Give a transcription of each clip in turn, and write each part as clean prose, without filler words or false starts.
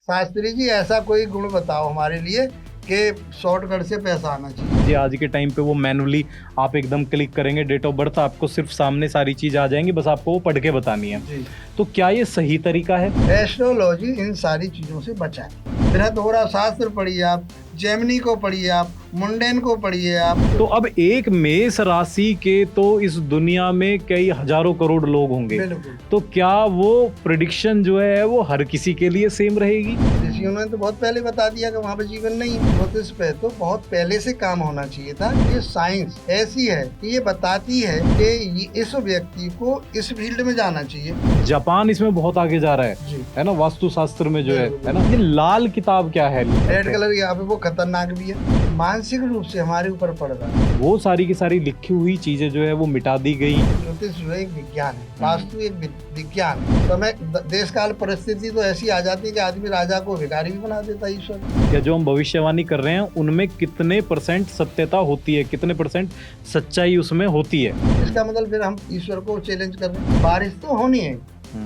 शास्त्री जी ऐसा कोई गुण बताओ हमारे लिए कि शॉर्टकट से पैसा आना चाहिए। जी आज के टाइम पे वो मैनुअली आप एकदम क्लिक करेंगे, डेट ऑफ बर्थ आपको सिर्फ सामने सारी चीज आ जाएंगी, बस आपको वो पढ़ के बतानी है। जी, तो क्या ये सही तरीका है? एस्ट्रोलॉजी इन सारी चीजों से बचाए। बृहदहोरा शास्त्र पढ़िए आप, जेमिनी को पढ़िए आप, मुंडेन को पढ़िए आप। तो अब एक मेष राशि के तो इस दुनिया में कई हजारों करोड़ लोग होंगे, बिल्कुल, तो क्या वो प्रिडिक्शन जो है वो हर किसी के लिए सेम रहेगी? ऋषियों ने तो बहुत पहले बता दिया कि वहाँ पे जीवन नहीं है। ज्योतिष पे तो बहुत पहले से काम होना चाहिए था। ये साइंस ऐसी है कि ये बताती है कि इस व्यक्ति को इस फील्ड में जाना चाहिए। जापान इसमें बहुत आगे जा रहा जी, है ना, वास्तु शास्त्र में जो बिल्कुल। है ना। ये लाल किताब क्या है? रेड कलर यहाँ पे वो खतरनाक भी है, मानसिक रूप से हमारे ऊपर पड़ रहा है। वो सारी की सारी लिखी हुई चीजें जो है वो मिटा दी गई। ज्योतिष जो है एक विज्ञान है, वास्तु एक विज्ञान है। समय देश काल परिस्थिति तो ऐसी आ जाती है कि आदमी राजा को भिखारी भी बना देता है ईश्वर। या जो हम भविष्यवाणी कर रहे हैं उनमें कितने % सत्यता होती है, कितने % सच्चाई उसमें होती है? इसका मतलब फिर हम ईश्वर को चैलेंज कर रहे हैं। बारिश तो होनी है,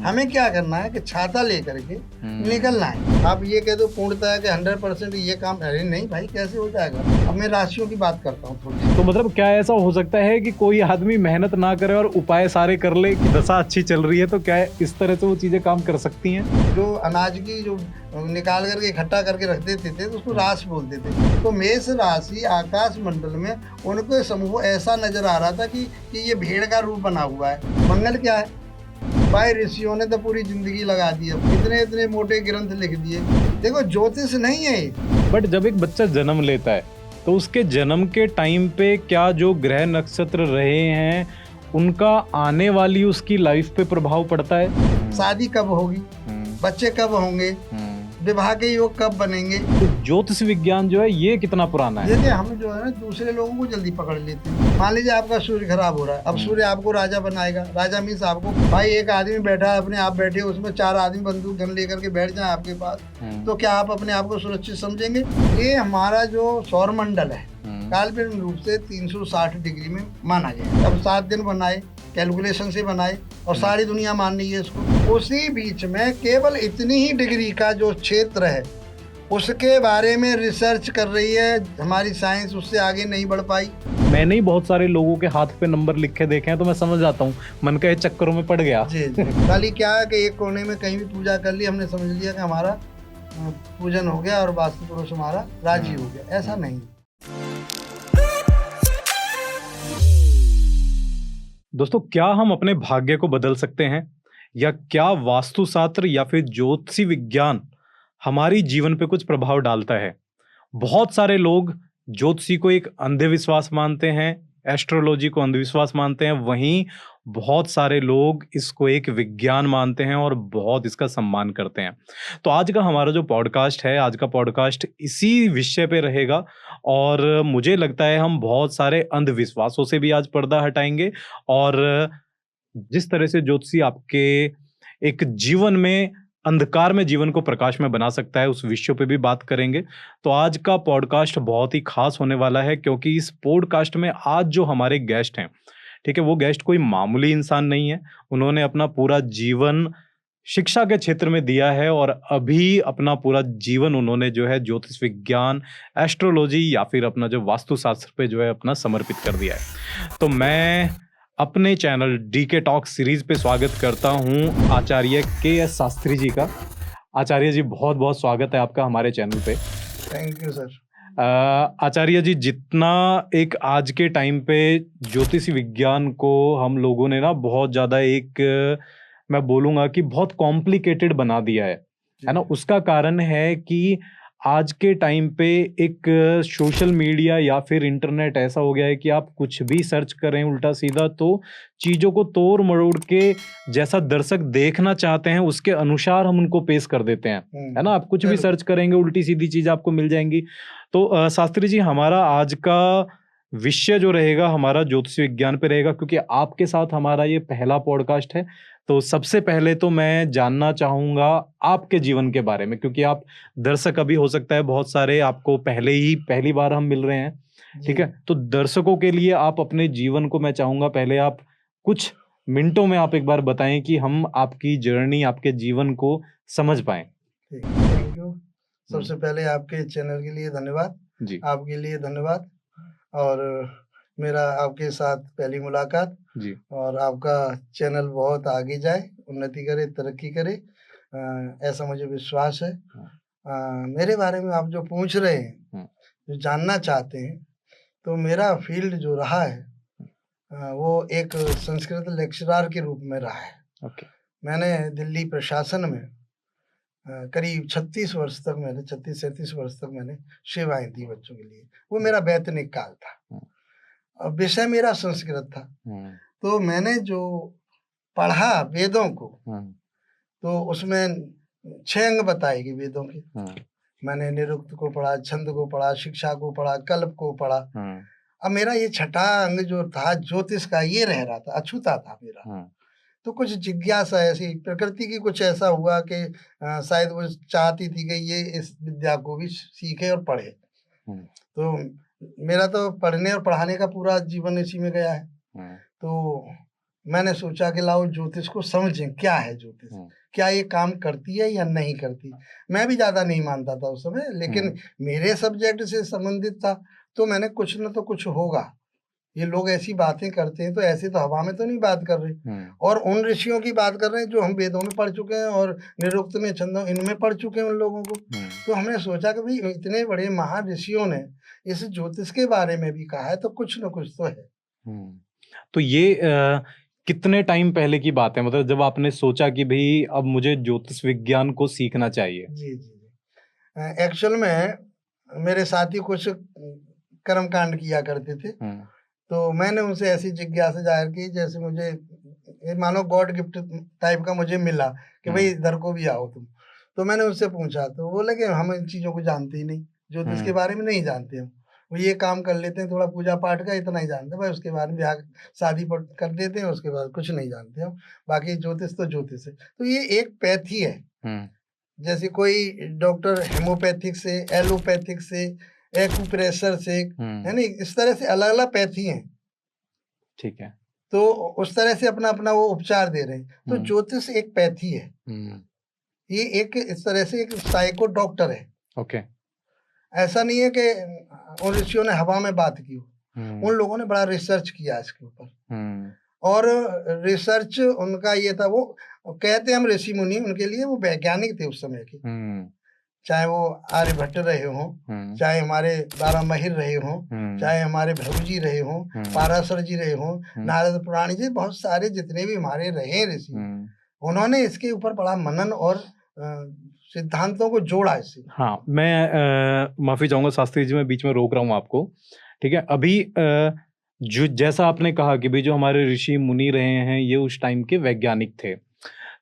हमें क्या करना है कि छाता लेकर के निकलना है। आप ये कह दो पूर्णतः कि 100% ये काम, अरे नहीं भाई कैसे हो जाएगा। अब मैं राशियों की बात करता हूँ थोड़ी। तो मतलब क्या ऐसा हो सकता है कि कोई आदमी मेहनत ना करे और उपाय सारे कर ले कि दशा अच्छी चल रही है, तो क्या इस तरह से वो चीजें काम कर सकती हैं? जो अनाज की जो निकाल करके इकट्ठा करके रख देते थे तो उसको राशि बोलते थे। तो मेष राशि आकाश मंडल में उनको समूह ऐसा नजर आ रहा था कि ये भेड़ का रूप बना हुआ है। मंगल क्या है भाई, ऋषियों ने तो पूरी जिंदगी लगा दी, इतने इतने मोटे ग्रंथ लिख दिए। देखो ज्योतिष नहीं है ये। बट जब एक बच्चा जन्म लेता है तो उसके जन्म के टाइम पे क्या जो ग्रह नक्षत्र रहे हैं उनका आने वाली उसकी लाइफ पे प्रभाव पड़ता है? शादी कब होगी, बच्चे कब होंगे, विवाह के योग कब बनेंगे। तो ज्योतिष विज्ञान जो है ये कितना पुराना है? देखिए हम जो है ना दूसरे लोगों को जल्दी पकड़ लेते हैं। मान लीजिए आपका सूर्य खराब हो रहा है, अब सूर्य आपको राजा बनाएगा। राजा मीन्स आपको, भाई एक आदमी बैठा है अपने आप बैठे, उसमें 4 आदमी बंदूक गन लेकर के बैठ जाए आपके पास, तो क्या आप अपने आप को सुरक्षित समझेंगे? ये हमारा जो सौर मंडल है काल्पनिक रूप से 360 डिग्री में माना गया। अब 7 दिन बनाए, कैलकुलेशन से बनाए और सारी दुनिया मान रही है इसको। उसी बीच में केवल इतनी ही डिग्री का जो क्षेत्र है उसके बारे में रिसर्च कर रही है हमारी साइंस, उससे आगे नहीं बढ़ पाई। मैंने ही बहुत सारे लोगों के हाथ पे नंबर लिखे देखे हैं, तो मैं समझ जाता हूँ, मन के चक्करों में पड़ गया। जी जी। खाली क्या है कि एक कोने में कहीं भी पूजा कर ली, हमने समझ लिया कि हमारा पूजन हो गया और वास्तु पुरुष हमारा राजी हो गया। ऐसा नहीं। दोस्तों, क्या हम अपने भाग्य को बदल सकते हैं, या क्या वास्तुशास्त्र या फिर ज्योतिषी विज्ञान हमारी जीवन पे कुछ प्रभाव डालता है? बहुत सारे लोग ज्योतिषी को एक अंधविश्वास मानते हैं, एस्ट्रोलॉजी को अंधविश्वास मानते हैं, वहीं बहुत सारे लोग इसको एक विज्ञान मानते हैं और बहुत इसका सम्मान करते हैं। तो आज का हमारा जो पॉडकास्ट है, आज का पॉडकास्ट इसी विषय पे रहेगा और मुझे लगता है हम बहुत सारे अंधविश्वासों से भी आज पर्दा हटाएंगे और जिस तरह से ज्योतिषी आपके एक जीवन में, अंधकार में जीवन को प्रकाश में बना सकता है, उस विषय पे भी बात करेंगे। तो आज का पॉडकास्ट बहुत ही खास होने वाला है, क्योंकि इस पॉडकास्ट में आज जो हमारे गेस्ट हैं, ठीक है, वो गेस्ट कोई मामूली इंसान नहीं है। उन्होंने अपना पूरा जीवन शिक्षा के क्षेत्र में दिया है और अभी अपना पूरा जीवन उन्होंने जो है ज्योतिष विज्ञान, एस्ट्रोलॉजी या फिर अपना जो वास्तुशास्त्र पे जो है अपना समर्पित कर दिया है। तो मैं अपने चैनल डीके टॉक सीरीज पे स्वागत करता हूं आचार्य के.एस. शास्त्री जी का। आचार्य जी, बहुत बहुत स्वागत है आपका हमारे चैनल पे। Thank you sir. Acharya ji, जितना एक आज के टाइम पे ज्योतिषी विज्ञान को हम लोगों ने ना बहुत ज्यादा एक, मैं बोलूंगा कि बहुत कॉम्प्लिकेटेड बना दिया है ना, उसका कारण है कि आज के टाइम पे एक सोशल मीडिया या फिर इंटरनेट ऐसा हो गया है कि आप कुछ भी सर्च करें उल्टा सीधा तो चीजों को तोड़ मरोड़ के जैसा दर्शक देखना चाहते हैं उसके अनुसार हम उनको पेश कर देते हैं, है ना। आप कुछ भी सर्च करेंगे उल्टी सीधी चीज आपको मिल जाएंगी। तो शास्त्री जी, हमारा आज का विषय जो रहेगा हमारा ज्योतिष विज्ञान पे रहेगा, क्योंकि आपके साथ हमारा ये पहला पॉडकास्ट है। तो सबसे पहले तो मैं जानना चाहूंगा आपके जीवन के बारे में, क्योंकि आप दर्शक अभी हो सकता है बहुत सारे आपको पहली बार हम मिल रहे हैं, ठीक है। तो दर्शकों के लिए आप अपने जीवन को, मैं चाहूंगा पहले आप कुछ मिनटों में आप एक बार बताएं कि हम आपकी जर्नी, आपके जीवन को समझ पाए। Thank you. सबसे पहले आपके चैनल के लिए धन्यवाद, जी आपके लिए धन्यवाद। और मेरा आपके साथ पहली मुलाकात, जी और आपका चैनल बहुत आगे जाए, उन्नति करे, तरक्की करे, ऐसा मुझे विश्वास है। मेरे बारे में आप जो पूछ रहे हैं, जो जानना चाहते हैं, तो मेरा फील्ड जो रहा है वो एक संस्कृत लेक्चरर के रूप में रहा है। ओके मैंने दिल्ली प्रशासन में करीब 36 वर्ष तक मैंने 36-37 वर्ष तक मैंने सेवाएं दी बच्चों के लिए। वो मेरा वैतनिक काल था और विषय मेरा संस्कृत था। तो मैंने जो पढ़ा वेदों को, तो उसमें 6 अंग बताए गए वेदों के। मैंने निरुक्त को पढ़ा, छंद को पढ़ा, शिक्षा को पढ़ा, कल्प को पढ़ा। अब मेरा ये छठा अंग जो था ज्योतिष का, ये रह रहा था, अछूता था मेरा। तो कुछ जिज्ञासा ऐसी प्रकृति की कुछ ऐसा हुआ कि शायद वो चाहती थी कि ये इस विद्या को भी सीखे और पढ़े। तो मेरा तो पढ़ने और पढ़ाने का पूरा जीवन इसी में गया है। तो मैंने सोचा कि लाओ ज्योतिष को समझें, क्या है ज्योतिष, क्या ये काम करती है या नहीं करती। मैं भी ज़्यादा नहीं मानता था उस समय, लेकिन मेरे सब्जेक्ट से संबंधित था, तो मैंने कुछ न तो कुछ होगा। ये लोग ऐसी बातें करते हैं, तो ऐसे तो हवा में तो नहीं बात कर रहे, और उन ऋषियों की बात कर रहे हैं जो हम वेदों में पढ़ चुके हैं और निरुक्त में, छंदों, इनमें पढ़ चुके हैं उन लोगों को। तो हमने सोचा कि भाई इतने बड़े महान ऋषियों ने इस ज्योतिष के बारे में भी कहा है, तो कुछ न कुछ तो है। तो ये कितने टाइम पहले की बात है, मतलब जब आपने सोचा कि भाई अब मुझे ज्योतिष विज्ञान को सीखना चाहिए? जी जी, एक्चुअल में मेरे साथी कुछ कर्मकांड किया करते थे, तो मैंने उनसे ऐसी जिज्ञासा जाहिर की जैसे मुझे मानो गॉड गिफ्ट टाइप का मुझे मिला कि भाई इधर को भी आओ तुम। तो मैंने उनसे पूछा, तो बोले कि हम इन चीज़ों को जानते ही नहीं, ज्योतिष के बारे में नहीं जानते हम। वो ये काम कर लेते हैं, थोड़ा पूजा पाठ का इतना ही जानते हैं भाई, उसके बाद ब्याह शादी कर देते हैं, उसके बाद कुछ नहीं जानते हम। बाकी ज्योतिष तो ज्योतिष है। तो ये एक पैथी है, जैसे कोई डॉक्टर हेमोपैथिक से, एलोपैथिक से, एक्यूप्रेशर से, है नहीं, इस तरह से अलग अलग पैथी हैं। ठीक है। तो उस तरह से अपना अपना वो उपचार दे रहे हैं। तो ज्योतिष एक पैथी है, ये एक इस तरह से एक साइको डॉक्टर है। ओके। ऐसा नहीं है कि उन ऋषियों ने हवा में बात की हो, उन लोगों ने बड़ा रिसर्च किया इसके ऊपर। और रिसर्च उनका ये था, वो कहते हैं हम ऋषि मुनि, उनके लिए वो वैज्ञानिक थे उस समय के। चाहे वो आर्यभट्ट रहे हों, चाहे हमारे बारामहिर रहे हों, चाहे हमारे भृगु जी रहे हों, पाराशर जी रहे हों, नारद पुराणी जी, बहुत सारे जितने भी हमारे रहे ऋषि, उन्होंने इसके ऊपर बड़ा मनन और सिद्धांतों को जोड़ा इससे। हाँ, मैं माफी चाहूंगा शास्त्री जी, मैं बीच में रोक रहा हूँ आपको, ठीक है। अभी जो जैसा आपने कहा कि भाई जो हमारे ऋषि मुनि रहे हैं ये उस टाइम के वैज्ञानिक थे,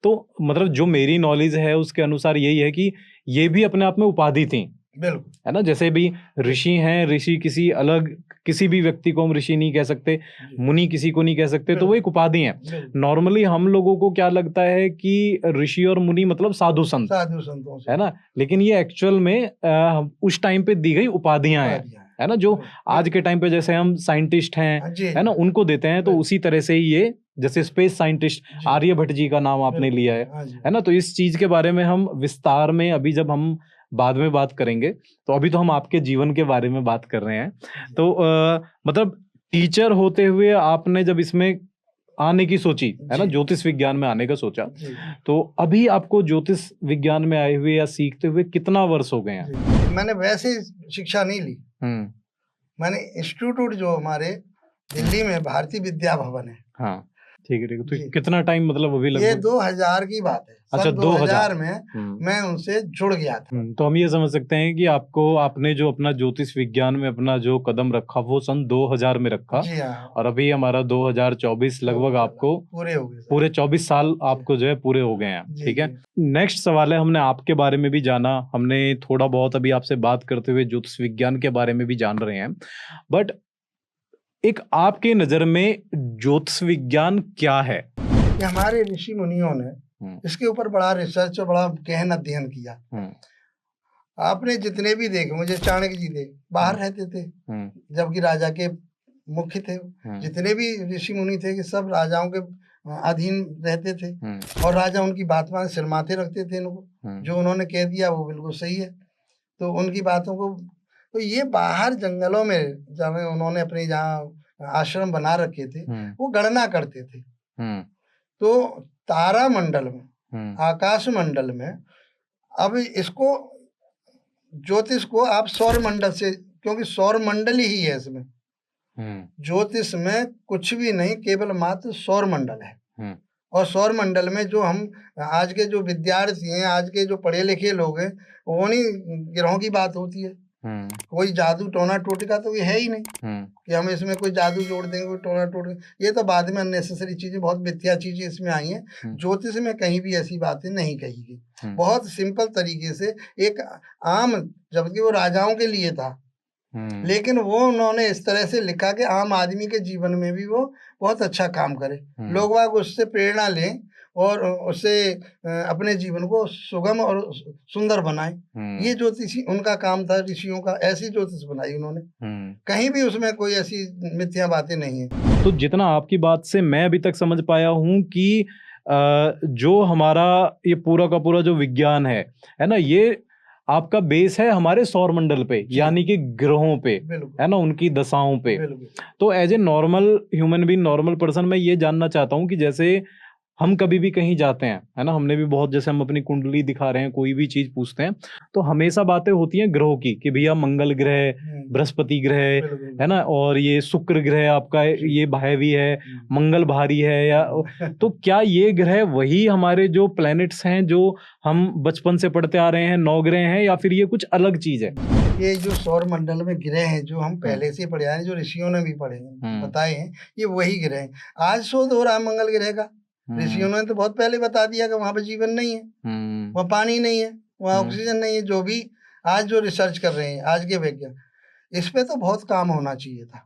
तो मतलब जो मेरी नॉलेज है उसके अनुसार यही है कि ये भी अपने आप में उपाधि थी, बिल्कुल, है ना। जैसे भी ऋषि हैं, ऋषि किसी अलग किसी भी व्यक्ति को हम ऋषि नहीं कह सकते, मुनि किसी को नहीं कह सकते, तो वो एक उपाधि है। नॉर्मली हम लोगों को क्या लगता है कि ऋषि और मुनि मतलब साधु संत, है ना, लेकिन ये एक्चुअल में उस टाइम पे दी गई उपाधियां हैं, है ना, जो आज के टाइम पे जैसे हम साइंटिस्ट हैं, है ना, उनको देते हैं, तो उसी तरह से ही ये, जैसे स्पेस साइंटिस्ट आर्यभट्ट जी का नाम आपने लिया है ना, तो इस चीज के बारे में हम विस्तार में अभी जब हम बाद में बात करेंगे, तो अभी तो हम आपके जीवन के बारे में बात कर रहे हैं। तो मतलब टीचर होते हुए आपने जब इसमें आने की सोची, है ना, ज्योतिष विज्ञान में आने का सोचा, तो अभी आपको ज्योतिष विज्ञान में आए हुए या सीखते हुए कितना वर्ष हो गए हैं? मैंने वैसे शिक्षा नहीं ली, मैंने इंस्टीट्यूट जो हमारे दिल्ली में भारतीय विद्या भवन है, हाँ ठीक है, तो कितना टाइम मतलब अभी लगभग? ये 2000 की बात है। अच्छा, 2000 में मैं उनसे जुड़ गया था। तो हम ये समझ सकते हैं कि आपने जो अपना ज्योतिष विज्ञान में अपना जो कदम रखा वो सन 2000 में रखा। जी हाँ। और अभी हमारा 2024 लगभग आपको पूरे हो गए, पूरे 24 साल आपको जो है पूरे हो गए हैं, ठीक है। नेक्स्ट सवाल है, हमने आपके बारे में भी जाना, हमने थोड़ा बहुत अभी आपसे बात करते हुए ज्योतिष विज्ञान के बारे में भी जान रहे हैं, बट एक आपके नजर में ज्योतिष विज्ञान क्या है? हमारे ऋषि मुनियों ने इसके ऊपर बड़ा रिसर्च और बड़ा गहन अध्ययन किया। आपने जितने भी देखे, मुझे चाणक्य जी थे, बाहर रहते थे, जबकि राजा के मुख्य थे। जितने भी ऋषि मुनि थे कि सब राजाओं के अधीन रहते थे, और राजा उनकी बात मान सिर माथे रखते थे इनको, जो उन्होंने कह दिया वो बिल्कुल सही है। तो उनकी बातों को, तो ये बाहर जंगलों में जब उन्होंने अपने जहाँ आश्रम बना रखे थे वो गणना करते थे। तो तारा मंडल में, आकाश मंडल में, अब इसको ज्योतिष को आप सौर मंडल से, क्योंकि सौर मंडल ही है इसमें, ज्योतिष में कुछ भी नहीं, केवल मात्र सौर मंडल है। और सौर मंडल में जो हम आज के जो विद्यार्थी हैं, आज के जो पढ़े लिखे लोग हैं, उन्हीं ग्रहों की बात होती है। कोई जादू टोना टोटका तो ये है ही नहीं कि हम इसमें कोई जादू जोड़ देंगे, कोई टोना टोटका, ये तो बाद में अननेसेसरी चीजें, बहुत मिथ्या चीजें इसमें आई हैं। ज्योतिष में कहीं भी ऐसी बातें नहीं कही गई, बहुत सिंपल तरीके से एक आम, जबकि वो राजाओं के लिए था, लेकिन वो उन्होंने इस तरह से लिखा कि आम आदमी के जीवन में भी वो बहुत अच्छा काम करे, लोग वाग उससे प्रेरणा लें और उससे अपने जीवन को सुगम और सुंदर बनाएं। ये ज्योतिषी उनका काम था, ऋषियों का, ऐसी ज्योतिष बनाई उन्होंने, कहीं भी उसमें कोई ऐसी मिथ्या बातें नहीं है। तो जितना आपकी बात से मैं अभी तक समझ पाया हूँ कि जो हमारा ये पूरा का पूरा जो विज्ञान है ना, ये आपका बेस है हमारे सौर मंडल पे, यानी कि ग्रहों पे, है ना, उनकी दशाओं पे। तो as a normal human being, normal person, मैं ये जानना चाहता हूँ कि जैसे हम कभी भी कहीं जाते हैं, है ना, हमने भी बहुत, जैसे हम अपनी कुंडली दिखा रहे हैं, कोई भी चीज पूछते हैं, तो हमेशा बातें होती हैं ग्रहों की कि भैया मंगल ग्रह, बृहस्पति ग्रह, है ना, और ये शुक्र ग्रह आपका ये भावी है, मंगल भारी है, या तो क्या ये ग्रह वही हमारे जो प्लैनेट्स हैं जो हम बचपन से पढ़ते आ रहे हैं, 9 ग्रह हैं, या फिर ये कुछ अलग चीज है? ये जो सौर मंडल में ग्रह हैं जो हम पहले से पढ़े हैं, जो ऋषियों ने भी पढ़े हैं, बताए हैं, ये वही ग्रह हैं। आज शोध हो रहा है मंगल ग्रह का, ऋषियों ने तो बहुत पहले बता दिया कि वहां पर जीवन नहीं है, वहाँ पानी नहीं है, वहाँ ऑक्सीजन नहीं है। जो भी आज जो रिसर्च कर रहे हैं आज के वैज्ञानिक, इस पे तो बहुत काम होना चाहिए था,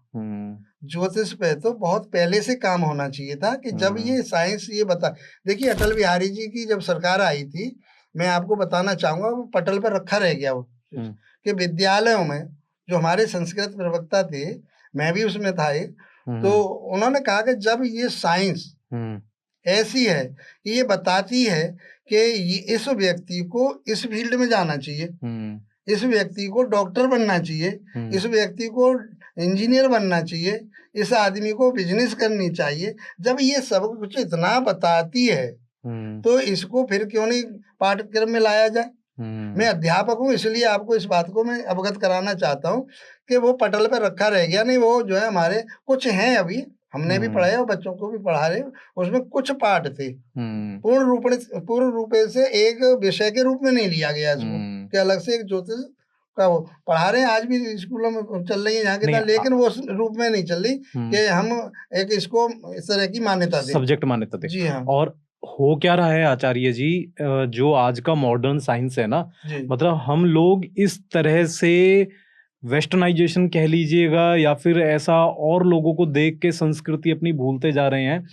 ज्योतिष पे तो बहुत पहले से काम होना चाहिए था कि जब ये साइंस ये बता। देखिए अटल बिहारी जी की जब सरकार आई थी, मैं आपको बताना चाहूंगा, वो पटल पर रखा रह गया वो कि विद्यालयों में जो हमारे संस्कृत प्रवक्ता थे, मैं भी उसमें था एक, तो उन्होंने कहा कि जब ये साइंस ऐसी है कि ये बताती है कि इस व्यक्ति को इस फील्ड में जाना चाहिए, इस व्यक्ति को डॉक्टर बनना चाहिए, इस व्यक्ति को इंजीनियर बनना चाहिए, इस आदमी को बिजनेस करनी चाहिए, जब ये सब कुछ इतना बताती है तो इसको फिर क्यों नहीं पाठ्यक्रम में लाया जाए। मैं अध्यापक हूँ, इसलिए आपको इस बात को मैं अवगत कराना चाहता हूँ कि वो पटल पर रखा रह गया नहीं। वो जो है हमारे कुछ हैं, अभी हमने भी पढ़ाया और बच्चों को भी पढ़ा रहे, उसमें कुछ पाठ थे, पूर्ण रूप से एक विषय के रूप में नहीं लिया गया इसको कि अलग से एक ज्योतिष का वो पढ़ा रहे हैं। आज भी स्कूलों में चल रही है यहाँ के, लेकिन वो रूप में नहीं चल रही कि हम एक इसको इस तरह की मान्यता दें, सब्जेक्ट मान्यता दें। जी हाँ। और हो क्या रहा है आचार्य जी, जो आज का मॉडर्न साइंस है ना, मतलब हम लोग इस तरह से वेस्टर्नाइजेशन कह लीजिएगा या फिर ऐसा और लोगों को देख के संस्कृति अपनी भूलते जा रहे हैं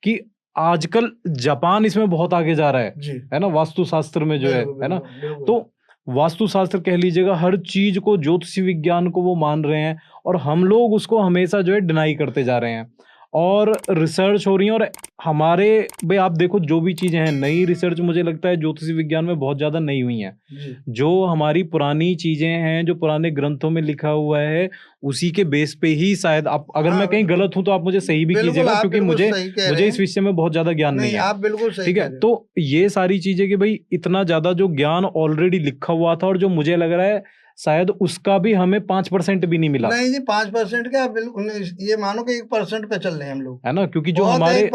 कि आजकल जापान इसमें बहुत आगे जा रहा है ना, वास्तुशास्त्र में जो है ना, तो वास्तुशास्त्र कह लीजिएगा, हर चीज को, ज्योतिषी विज्ञान को वो मान रहे हैं और हम लोग उसको हमेशा जो है डिनाई करते जा रहे हैं। और रिसर्च हो रही है, और हमारे भाई आप देखो जो भी चीजें हैं, नई रिसर्च मुझे लगता है ज्योतिषी विज्ञान में बहुत ज्यादा नहीं हुई हैं। जो हमारी पुरानी चीजें हैं, जो पुराने ग्रंथों में लिखा हुआ है, उसी के बेस पे ही शायद आप, अगर मैं कहीं गलत हूं तो आप मुझे सही भी कीजिएगा, क्योंकि मुझे इस विषय में बहुत ज्यादा ज्ञान नहीं है। आप बिल्कुल सही, ठीक है। तो ये सारी चीजें कि भाई इतना ज्यादा जो ज्ञान ऑलरेडी लिखा हुआ था, और जो मुझे लग रहा है शायद उसका भी हमें 5% भी नहीं मिला। नहीं जी, 5% क्या, बिल्कुल ये मानो कि 1% पे चल रहे हैं हम लोग, है ना, क्योंकि जो हमारे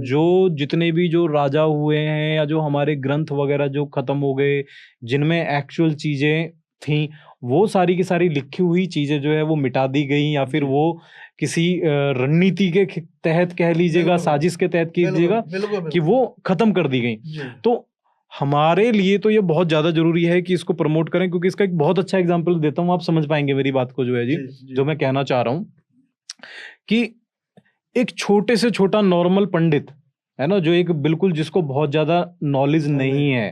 जो जितने भी जो राजा हुए हैं या जो हमारे ग्रंथ वगैरह जो खत्म हो गए, जिनमें एक्चुअल चीजें थी, वो सारी की सारी लिखी हुई चीजें जो है वो मिटा दी गई, या फिर वो किसी रणनीति के तहत कह लीजिएगा, साजिश के तहत कीजिएगा, कि वो खत्म कर दी गई। तो हमारे लिए तो ये बहुत ज्यादा जरूरी है कि इसको प्रमोट करें, क्योंकि इसका एक बहुत अच्छा एग्जांपल देता हूं, आप समझ पाएंगे मेरी बात को जो है जी, जो मैं कहना चाह रहा हूं कि एक छोटे से छोटा नॉर्मल पंडित है ना, जो एक बिल्कुल जिसको बहुत ज्यादा नॉलेज नहीं है,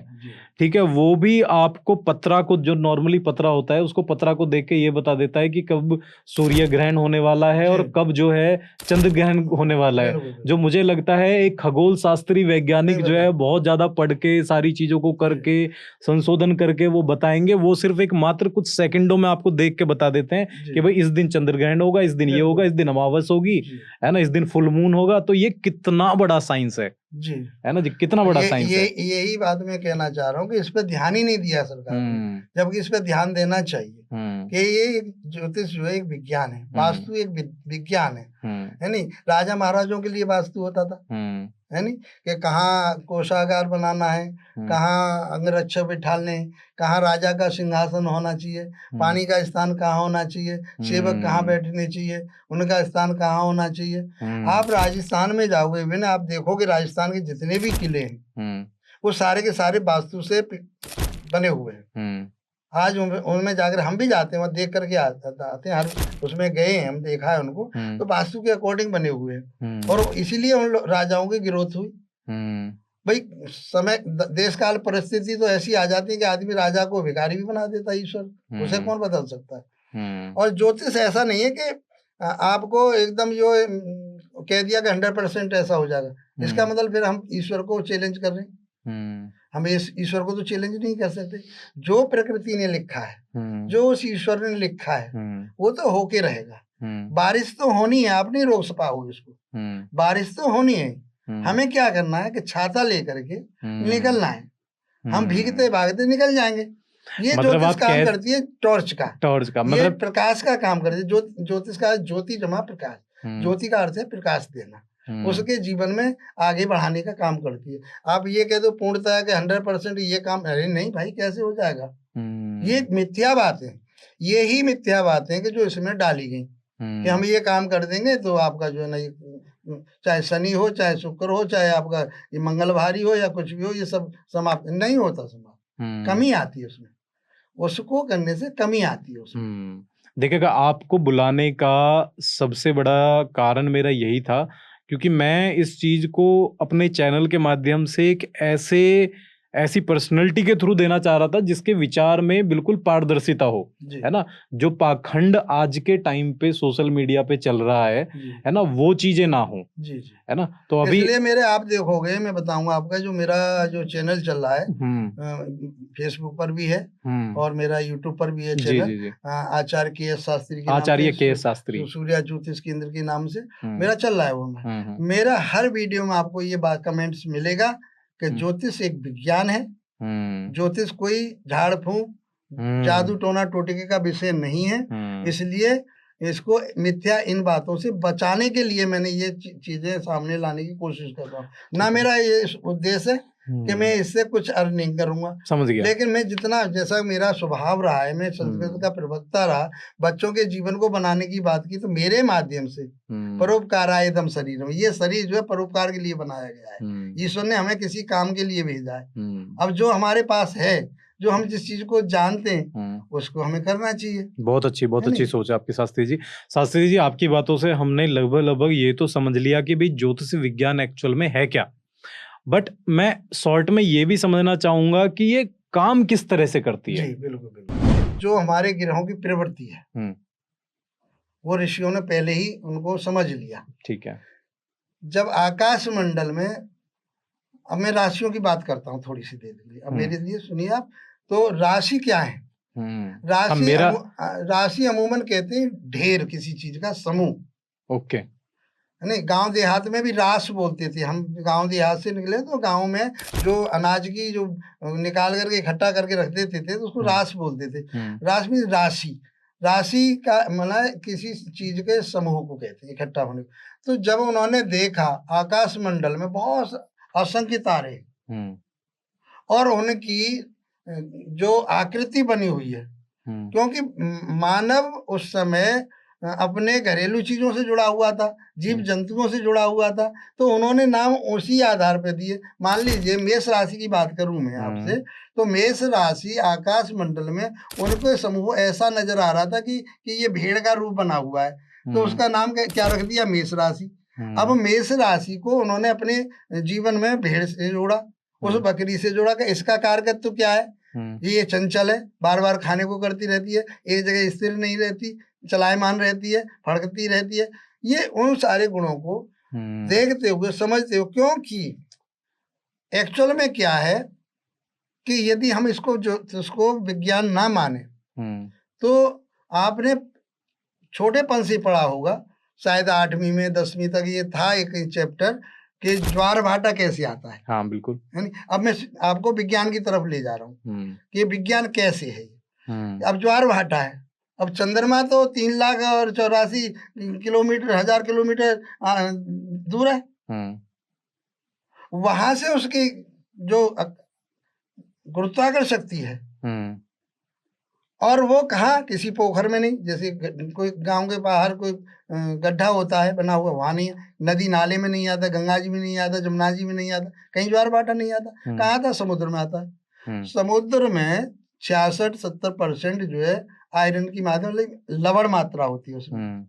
ठीक है, वो भी आपको पतरा को, जो नॉर्मली पतरा होता है उसको पतरा को देख के ये बता देता है कि कब सूर्य ग्रहण होने वाला है और जी। कब जो है चंद्र ग्रहण होने वाला है। बिल्कुल, बिल्कुल। जो मुझे लगता है एक खगोल शास्त्री वैज्ञानिक नहीं जो है बता बहुत ज्यादा पढ़ के सारी चीजों को करके संशोधन करके वो बताएंगे। वो सिर्फ एक मात्र कुछ सेकंडों में आपको देख के बता देते हैं जी, कि भाई इस दिन चंद्र ग्रहण होगा, इस दिन ये बिल्कुल। होगा, इस दिन अमावस होगी, जी, है ना, इस दिन फुल मून होगा। तो ये कितना बड़ा साइंस जी। है ना जी, कितना बड़ा साइंस है। यही बात मैं कहना चाह रहा हूँ कि इस पे ध्यान ही नहीं दिया सरकार ने, जबकि इस पे ध्यान देना चाहिए कि ये एक ज्योतिष जो है एक विज्ञान है, वास्तु एक विज्ञान है नहीं। राजा महाराजों के लिए वास्तु होता था, है नहीं, कि कहाँ कोषागार बनाना है, कहाँ अंगरक्षक बिठाने, कहाँ राजा का सिंहासन होना चाहिए, पानी का स्थान कहाँ होना चाहिए, सेवक कहाँ बैठने चाहिए, उनका स्थान कहाँ होना चाहिए। आप राजस्थान में जाओगे भी ना, आप देखोगे राजस्थान के जितने भी किले हैं वो सारे के सारे वास्तु से बने हुए हैं। आज उनमें जाकर हम भी जाते हैं, वहाँ देख करके आते हैं, हर उसमें गए हैं, हम देखा है उनको, तो वास्तु के अकॉर्डिंग बने हुए हैं। और इसीलिए उन राजाओं की ग्रोथ हुई। भाई समय देश काल परिस्थिति तो ऐसी आ जाती है कि आदमी राजा को भिखारी भी बना देता है ईश्वर, उसे कौन बदल सकता है। और ज्योतिष ऐसा नहीं है कि आपको एकदम जो कह दिया कि 100% ऐसा हो जाएगा, इसका मतलब फिर हम ईश्वर को चैलेंज कर रहे हैं। हम इस ईश्वर को तो चैलेंज नहीं कर सकते। जो प्रकृति ने लिखा है, जो उस ईश्वर ने लिखा है वो तो होके रहेगा। बारिश तो होनी है, आप नहीं रोक पाओगे उसको, बारिश तो होनी है। हमें क्या करना है कि छाता लेकर के निकलना है, हम भीगते भागते निकल जाएंगे। ये मतलब ज्योतिष काम करती है टॉर्च का मतलब प्रकाश का काम करती है। ज्योतिष का ज्योति जमा प्रकाश, ज्योति का अर्थ है प्रकाश देना, उसके जीवन में आगे बढ़ाने का काम करती है। आप ये कह दो पूर्णतः कि 100% ये काम, अरे नहीं भाई, कैसे हो जाएगा। ये मिथ्या बात है, ये ही मिथ्या बात है कि जो इसमें डाली गई कि हम ये काम कर देंगे तो आपका जो है ना, चाहे शनि हो, चाहे शुक्र हो, चाहे आपका ये मंगल भारी हो या कुछ भी हो, ये सब समाप्त नहीं होता। समाप्त कमी आती है उसमें, उसको करने से कमी आती है उसमें। देखिएगा, आपको बुलाने का सबसे बड़ा कारण मेरा यही था क्योंकि मैं इस चीज को अपने चैनल के माध्यम से एक ऐसी पर्सनैलिटी के थ्रू देना चाह रहा था जिसके विचार में बिल्कुल पारदर्शिता हो, है ना। जो पाखंड आज के टाइम पे सोशल मीडिया पे चल रहा है ना, वो चीजें ना हो, है ना। तो अभी इसलिए मेरे आप देखोगे, मैं बताऊंगा आपका जो मेरा जो चैनल चल रहा है, फेसबुक पर भी है और मेरा यूट्यूब पर भी है चैनल, आचार्य के.एस. शास्त्री, आचार्य के.एस. शास्त्री, सूर्या ज्योतिष केंद्र के नाम से मेरा चल रहा है। वो मेरा हर वीडियो में आपको ये बात कमेंट्स मिलेगा कि ज्योतिष एक विज्ञान है, ज्योतिष कोई झाड़ फूंक जादू टोना टोटके का विषय नहीं है। इसलिए इसको मिथ्या इन बातों से बचाने के लिए मैंने ये चीजें सामने लाने की कोशिश कर रहा हूँ। ना मेरा ये उद्देश्य है कि मैं इससे कुछ अर्निंग करूंगा, समझ गया। लेकिन मैं जितना, जैसा मेरा स्वभाव रहा है, मैं संस्कृत का प्रवक्ता रहा, बच्चों के जीवन को बनाने की बात की, तो मेरे माध्यम से परोपकारायदम शरीरम, ये शरीर जो है परोपकार के लिए बनाया गया है। ईश्वर ने हमें किसी काम के लिए भेजा है। अब जो हमारे पास है, जो हम जिस चीज को जानते हैं उसको हमें करना चाहिए। बहुत अच्छी सोच है आपकी शास्त्री जी। शास्त्री जी, आपकी बातों से हमने लगभग ये तो समझ लिया कि भाई ज्योतिष विज्ञान एक्चुअल में है क्या, बट मैं शॉर्ट में ये भी समझना चाहूंगा कि ये काम किस तरह से करती है। जी बिल्कुल। जो हमारे ग्रहों की प्रवृत्ति है वो ऋषियों ने पहले ही उनको समझ लिया। ठीक है। जब आकाश मंडल में, अब मैं राशियों की बात करता हूँ थोड़ी सी देर के लिए, अब मेरे लिए सुनिए आप। तो राशि क्या है? राशि अमूमन कहते हैं ढेर, किसी चीज का समूह। ओके। नहीं, गांव देहात में भी रास बोलते थे। हम गांव देहात से निकले तो गांव में जो अनाज की जो निकाल करके इकट्ठा करके रख देते थे तो उसको रास बोलते थे। रास में राशि, राशि का मतलब किसी चीज के समूह को कहते हैं, इकट्ठा होने। तो जब उन्होंने देखा आकाश मंडल में बहुत असंख्य तारे और उनकी जो आकृति बनी हुई है, क्योंकि मानव उस समय अपने घरेलू चीजों से जुड़ा हुआ था, जीव जंतुओं से जुड़ा हुआ था, तो उन्होंने नाम उसी आधार पर दिए। मान लीजिए मेष राशि की बात करूं मैं आपसे, तो मेष राशि आकाश मंडल में उनको समूह ऐसा नजर आ रहा था कि ये भेड़ का रूप बना हुआ है, तो उसका नाम क्या रख दिया? मेष राशि। अब मेष राशि को उन्होंने अपने जीवन में भेड़ से जोड़ा, उस बकरी से जोड़ा कि इसका कार्यकत्व क्या है, ये चंचल है, बार बार खाने को करती रहती है, एक जगह स्थिर नहीं रहती, चलायमान रहती है, फड़कती रहती है। ये उन सारे गुणों को देखते हुए समझते हो, क्योंकि एक्चुअल में क्या है कि यदि हम इसको विज्ञान ना माने तो आपने छोटेपन से पढ़ा होगा, शायद 8वीं में 10वीं तक ये था एक चैप्टर कि ज्वार भाटा कैसे आता है। हाँ बिल्कुल। अब मैं आपको विज्ञान की तरफ ले जा रहा हूँ कि ये विज्ञान कैसे है। अब ज्वार भाटा है, अब चंद्रमा तो 3,84,000 किलोमीटर 1,000 किलोमीटर दूर है। वहां से उसकी जो गुरुत्वाकर्षण शक्ति है और वो कहा किसी पोखर में नहीं, जैसे कोई गांव के बाहर कोई गड्ढा होता है बना हुआ, वहां नहीं है, नदी नाले में नहीं आता, गंगा जी में नहीं आता, जमुना जी में नहीं आता, कहीं ज्वार भाटा नहीं आता। कहाँ आता? समुद्र में आता है। समुद्र में 66-70% जो है आयरन की मात्रा, लवण मात्रा होती है उसमें।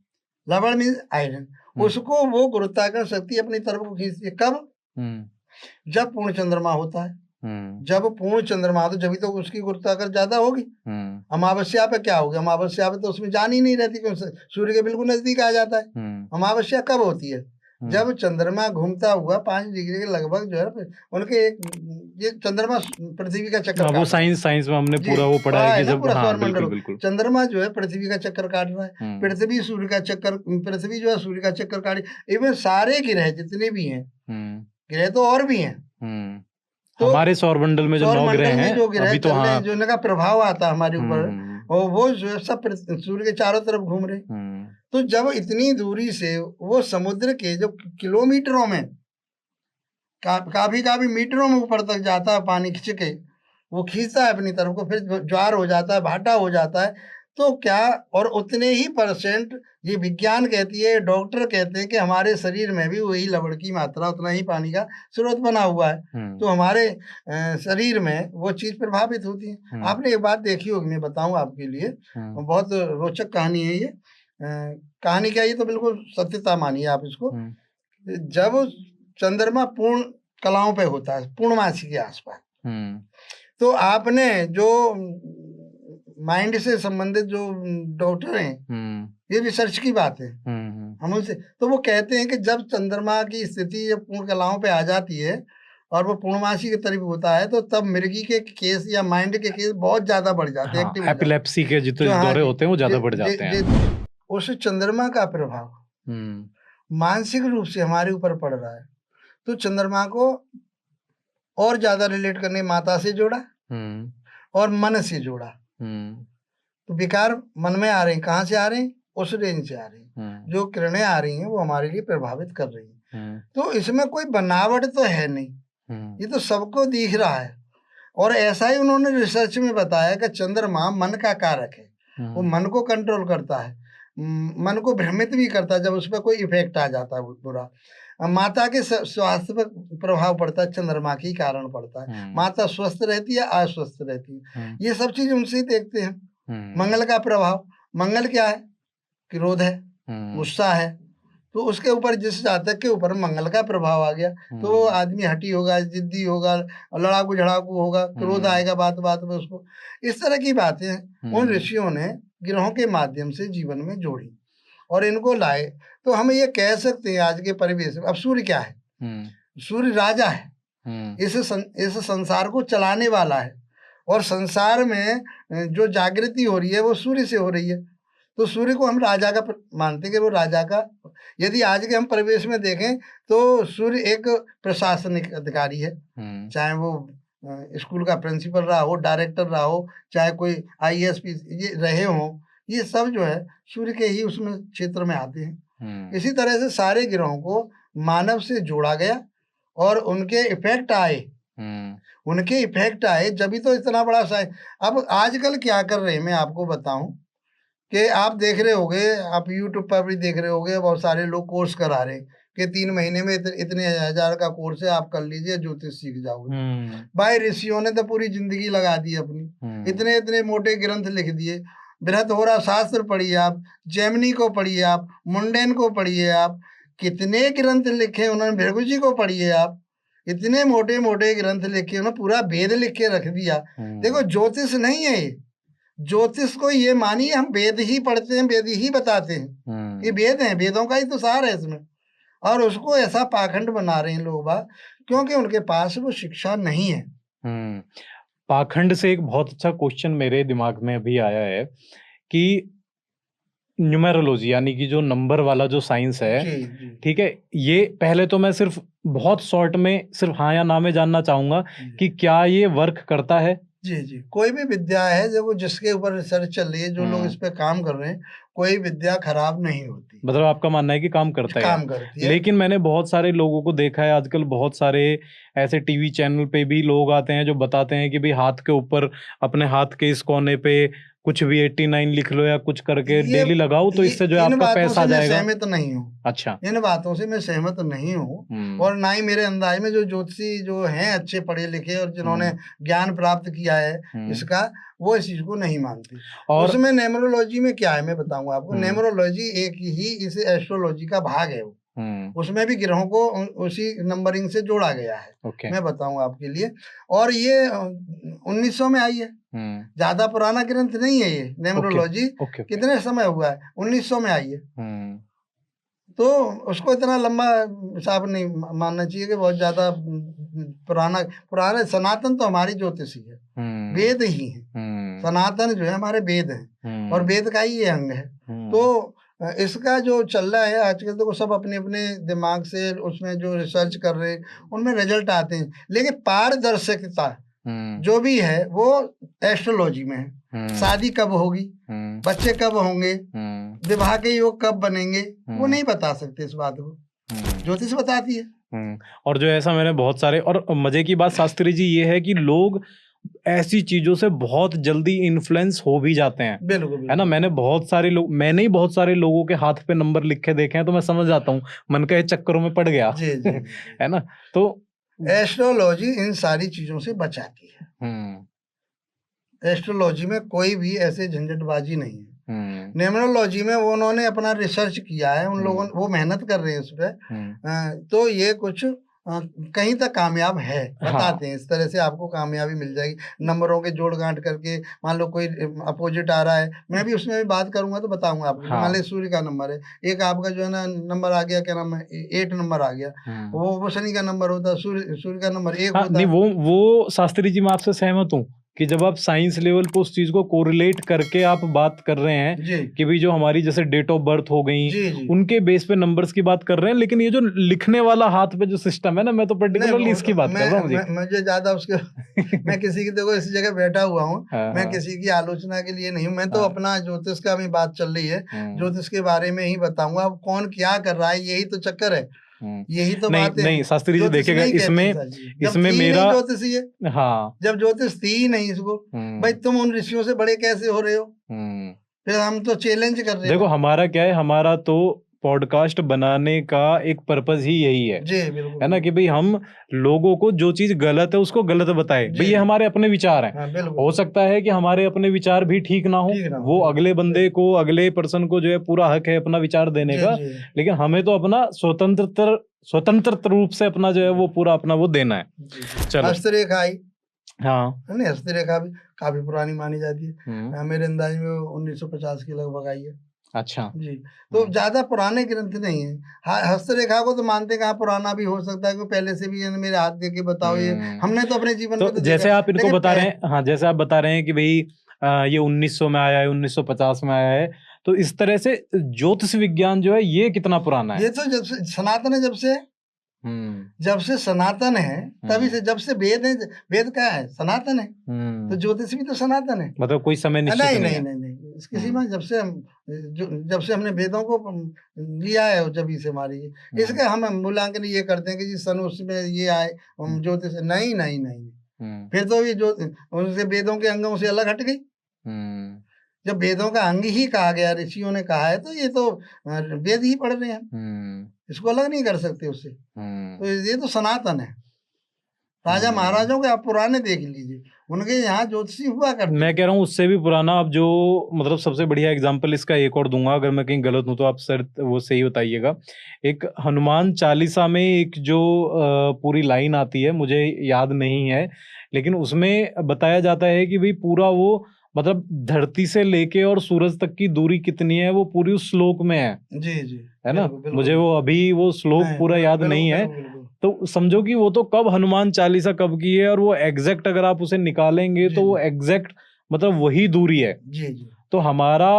लवण मीन्स आयरन, उसको वो गुरुत्वाकर्षण शक्ति अपनी तरफ को खींचती है। कब? जब पूर्ण चंद्रमा होता है। जब पूर्ण चंद्रमा तो जब तो उसकी गुरुत्वाकर्षण ज्यादा होगी। अमावस्या पे क्या होगी? अमावस्या पे तो उसमें जान ही नहीं रहती, क्योंकि सूर्य के बिल्कुल नजदीक आ जाता है। अमावस्या कब होती है? जब चंद्रमा घूमता हुआ 5 डिग्री के लगभग जो है उनके ये चंद्रमा पृथ्वी का चक्कर, वो साइंस में हमने पूरा वो पढ़ा है कि जब सौरमंडल चंद्रमा जो है पृथ्वी का चक्कर काट रहा है, पृथ्वी सूर्य का चक्कर, पृथ्वी जो है सूर्य का चक्कर काट, इवन सारे ग्रह जितने भी हैं, ग्रह तो और भी हैं, तो हमारे सौरमंडल में जो 9 ग्रह हैं अभी तो हाँ, जो इनका प्रभाव आता है हमारे ऊपर, और वो जो सब सूर्य के चारों तरफ घूम रहे। तो जब इतनी दूरी से वो समुद्र के जो किलोमीटरों में काफी मीटरों में ऊपर तक जाता है पानी खींच के, वो खींचता है अपनी तरफ को, फिर ज्वार हो जाता है, भाटा हो जाता है। तो क्या, और उतने ही % ये विज्ञान कहती है, डॉक्टर कहते हैं कि हमारे शरीर में भी वही लवण की मात्रा, उतना ही पानी का स्रोत बना हुआ है। तो हमारे शरीर में वो चीज प्रभावित होती है। आपने एक बात देखी होगी, मैं बताऊं आपके लिए, बहुत रोचक कहानी है ये। कहानी क्या, ये तो बिल्कुल सत्यता मानिए आप इसको। जब चंद्रमा पूर्ण कलाओं पे होता है, पूर्णमासी के आसपास, तो आपने जो माइंड से संबंधित जो डॉक्टर हैं, ये रिसर्च की बात है, हम उनसे, तो वो कहते हैं कि जब चंद्रमा की स्थिति जब पूर्ण कलाओं पे आ जाती है और वो पूर्णमासी के करीब होता है, तो तब मिर्गी के केस या माइंड के केस बहुत ज्यादा बढ़ जाते हैं, एक्टिव एपिलेप्सी के जितने दौरे होते हैं वो ज्यादा बढ़ जाते हैं। उस चंद्रमा का प्रभाव मानसिक रूप से हमारे ऊपर पड़ रहा है, तो चंद्रमा को और ज्यादा रिलेट करने माता से जोड़ा और मन से जोड़ा। तो विकार मन में आ रहे हैं, कहाँ से आ रहे हैं? उस रेंज से आ रही हैं, जो किरणें आ रही हैं वो हमारे लिए प्रभावित कर रही हैं। तो इसमें कोई बनावट तो है नहीं, ये तो सबको दिख रहा है। और ऐसा ही उन्होंने रिसर्च में बताया कि चंद्रमा मन का कारक है, वो मन को कंट्रोल करता है, मन को भ्रमित भी करता है जब उस पर कोई इफेक्ट आ जाता है बुरा। माता के स्वास्थ्य पर प्रभाव पड़ता है, चंद्रमा के कारण पड़ता है। माता स्वस्थ रहती है, अस्वस्थ रहती है, ये सब चीज उनसे ही देखते हैं। मंगल का प्रभाव, मंगल क्या है? क्रोध है, गुस्सा है, तो उसके ऊपर जिस जातक के ऊपर मंगल का प्रभाव आ गया तो वो आदमी हठी होगा, जिद्दी होगा, लड़ाकू झड़ाकू होगा, क्रोध आएगा बात बात में उसको। इस तरह की बातें उन ऋषियों ने ग्रहों के माध्यम से जीवन में जोड़ी और इनको लाए। तो हम ये कह सकते हैं आज के परिवेश में, अब सूर्य क्या है? सूर्य राजा है, इस संसार को चलाने वाला है, और संसार में जो जागृति हो रही है वो सूर्य से हो रही है। तो सूर्य को हम राजा का मानते हैं कि वो राजा का, यदि आज के हम परिवेश में देखें तो सूर्य एक प्रशासनिक अधिकारी है, चाहे वो स्कूल का प्रिंसिपल रहा हो, डायरेक्टर रहा हो, चाहे कोई IAS ये रहे हो, ये सब जो है सूर्य के ही उसमें क्षेत्र में आते हैं। इसी तरह से सारे ग्रहों को मानव से जोड़ा गया और उनके इफेक्ट आए, जब तो इतना बड़ा अब आजकल क्या कर रहे हैं मैं आपको बताऊं कि आप देख रहे होगे, आप YouTube पर भी देख रहे होगे, बहुत सारे लोग कोर्स करा रहे हैं कि 3 महीने में इतने 1000 का कोर्स है, आप कर लीजिए, ज्योतिष सीख जाओगे। भाई ऋषियों ने तो पूरी जिंदगी लगा दी अपनी, इतने इतने मोटे ग्रंथ लिख दिए। बृहत्होरा शास्त्र पढ़िए आप, जैमिनी को पढ़िए आप, मुंडेन को पढ़िए आप, कितने ग्रंथ लिखे उन्होंने, भृगु जी को पढ़िए आप, इतने मोटे मोटे ग्रंथ लिखे, उन्होंने पूरा वेद लिख के रख दिया। देखो ज्योतिष नहीं है ये, ज्योतिष को ये मानिए हम वेद ही पढ़ते हैं, वेद ही बताते हैं, ये वेद है, वेदों का ही तो सार है इसमें। और उसको ऐसा पाखंड बना रहे हैं लोग बाग, क्योंकि उनके पास वो शिक्षा नहीं है। पाखंड से एक बहुत अच्छा क्वेश्चन मेरे दिमाग में अभी आया है कि न्यूमेरोलॉजी यानी कि जो नंबर वाला जो साइंस है, जी। ठीक है, ये पहले तो मैं सिर्फ बहुत शॉर्ट में सिर्फ हाँ या ना में जानना चाहूंगा कि क्या ये वर्क करता है? जी, कोई भी विद्या है जब वो जिसके ऊपर रिसर्च चल रही है, जो लोग इस पे काम कर रहे हैं, कोई विद्या खराब नहीं होती। मतलब आपका मानना है कि काम करता है? काम करती है। लेकिन मैंने बहुत सारे लोगों को देखा है आजकल, बहुत सारे ऐसे टीवी चैनल पे भी लोग आते हैं जो बताते हैं कि भाई हाथ के ऊपर, अपने हाथ के इस कोने पे कुछ भी 89 लिख लो या कुछ करके डेली लगाओ तो इससे जो है आपका पैसा आ जाएगा। सहमत नहीं हूँ। अच्छा, इन बातों से मैं सहमत नहीं हूँ, और ना ही मेरे अंदाज में जो ज्योतिषी जो हैं अच्छे पढ़े लिखे और जिन्होंने ज्ञान प्राप्त किया है इसका, वो इस चीज को नहीं मानते। और उसमें न्यूमेरोलॉजी में क्या है मैं बताऊंगा आपको। न्यूमेरोलॉजी एक ही इस एस्ट्रोलॉजी का भाग है वो, उसमें भी ग्रहों को उसी नंबरिंग से जोड़ा गया है। मैं बताऊंगा आपके लिए। और ये 1900 में आई है, ज्यादा पुराना ग्रंथ नहीं है ये न्यूमेरोलॉजी। कितने समय हुआ है, 1900 में आई है। तो उसको इतना लंबा हिसाब नहीं मानना चाहिए कि बहुत ज्यादा पुराना। सनातन तो हमारी ज्योतिषी है, वेद ही है। सनातन जो है हमारे वेद है, और वेद का ही ये अंग है। तो इसका जो चल रहा है आजकल, तो वो सब अपने अपने दिमाग से उसमें जो रिसर्च कर रहे हैं उनमें रिजल्ट आते हैं, लेकिन पारदर्शिकता जो भी है वो एस्ट्रोलॉजी में है। शादी कब होगी, बच्चे कब होंगे, विवाह के योग कब बनेंगे, वो नहीं बता सकते इस बात को, ज्योतिष बताती है। और जो ऐसा मैंने बहुत सारे, और मजे की बात शास्त्री जी ये है कि लोग ऐसी चीजों से बहुत जल्दी इन्फ्लुएंस हो भी जाते हैं। बिल्कुल। है ना, मैंने ही बहुत सारे लोगों के हाथ पे नंबर लिखे देखे हैं, तो मैं समझ जाता हूँ मन का चक्करों में पड़ गया। जी। है ना, तो एस्ट्रोलॉजी इन सारी चीजों से बचाती है। एस्ट्रोलॉजी में कोई भी ऐसे झंझटबाजी नहीं है। न्यूमेरोलॉजी में वो उन्होंने अपना रिसर्च किया है, उन लोगों वो मेहनत कर रहे हैं उस पर, तो ये कुछ कहीं तक कामयाब है, बताते हैं। इस तरह से आपको कामयाबी मिल जाएगी, नंबरों के जोड़ गांठ करके। मान लो कोई अपोजिट आ रहा है, मैं भी उसमें भी बात करूंगा तो बताऊंगा आपको। मान लो सूर्य का नंबर है, एक आपका जो है ना नंबर आ गया, क्या नाम है, 8 नंबर आ गया, वो शनि का नंबर होता है, सूर्य का नंबर 1 होता है। वो शास्त्री जी मैं आपसे सहमत हूँ कि जब आप साइंस लेवल पे उस चीज को कोरिलेट करके आप बात कर रहे हैं कि भाई जो हमारी जैसे डेट ऑफ बर्थ हो गई, उनके बेस पे नंबर्स की बात कर रहे हैं, लेकिन ये जो लिखने वाला हाथ पे जो सिस्टम है ना, मैं तो पर्टिकुलरली इसकी बात कर रहा हूँ। मुझे ज्यादा उसके मैं किसी की, देखो इस जगह बैठा हुआ हूँ, मैं किसी की आलोचना के लिए नहीं हूँ। मैं तो अपना ज्योतिष का भी बात चल रही है, ज्योतिष के बारे में ही बताऊंगा। अब कौन क्या कर रहा है, यही तो चक्कर है, यही तो बात है। नहीं शास्त्री जी देखिएगा, इसमें मेरा ज्योतिष है। जब ज्योतिष थी ही नहीं इसको, भाई तुम उन ऋषियों से बड़े कैसे हो रहे हो? फिर हम तो चैलेंज कर रहे हैं। देखो हमारा क्या है, हमारा तो पॉडकास्ट बनाने का एक पर्पस ही यही है जी, बिल्कुल, है ना, कि भाई हम लोगों को जो चीज गलत है उसको गलत बताए। भाई ये हमारे अपने विचार हैं, हो सकता है कि हमारे अपने विचार भी ठीक ना हो, वो अगले बंदे को, अगले पर्सन को जो है पूरा हक है अपना विचार देने का, लेकिन हमें तो अपना स्वतंत्र रूप से अपना जो है वो पूरा अपना वो देना है। चलो, हस्तरेखा आई, नहीं हस्तरेखा भी काफी पुरानी मानी जाती है। मेरे अंदाज में 1950 के लगभग आई है। अच्छा जी, तो ज्यादा पुराने ग्रंथ नहीं है। हस्तरेखा को तो मानते कहाँ पुराना भी हो सकता है, कि पहले से भी मेरे हाथ दे के बताओ। ये हमने तो अपने जीवन में तो जैसे आप इनको बता रहे हैं, जैसे आप बता रहे हैं कि भाई ये 1900 में आया है, 1950 में आया है, तो इस तरह से ज्योतिष विज्ञान जो है ये कितना पुराना है? ये तो जब से सनातन है, जब से सनातन है, तभी से, जब से वेद है, वेद क्या है, सनातन है, तो ज्योतिष भी तो सनातन है। मतलब कोई समय निश्चित नहीं। इसकी सीमा जब से हमने वेदों को लिया है, जब से हमारी इसका हम मूल्यांकन ये करते हैं कि जी सन उसमें ये आए ज्योतिष। नहीं, फिर तो ये जो उनसे वेदों के अंगों से अलग हट गई। जब वेदों का अंग ही कहा गया, ऋषियों ने कहा है, तो ये तो वेद ही पढ़ रहे हैं, इसको अलग नहीं कर सकते उससे। तो ये तो सनातन है। राजा महाराजाओं के आप पुराने देख लीजिए, उनके यहाँ ज्योतिषी हुआ करते मैं कह रहा हूँ उससे भी पुराना। अब जो मतलब सबसे बढ़िया एग्जाम्पल इसका एक और दूंगा, अगर मैं कहीं गलत हूं तो आप सर वो सही बताइएगा। एक हनुमान चालीसा में एक जो पूरी लाइन आती है, मुझे याद नहीं है, लेकिन उसमें बताया जाता है कि भाई पूरा वो मतलब धरती से लेके और सूरज तक की दूरी कितनी है वो पूरी उस श्लोक में है जी जी, है ना। बिल्कुल बिल्कुल। मुझे वो अभी वो श्लोक नहीं, पूरा याद बिल्कुल नहीं है, बिल्कुल बिल्कुल। तो समझो कि वो तो कब हनुमान चालीसा कब की है, और वो एग्जैक्ट अगर आप उसे निकालेंगे जी तो वो जी एग्जैक्ट मतलब वही दूरी है। जी जी तो हमारा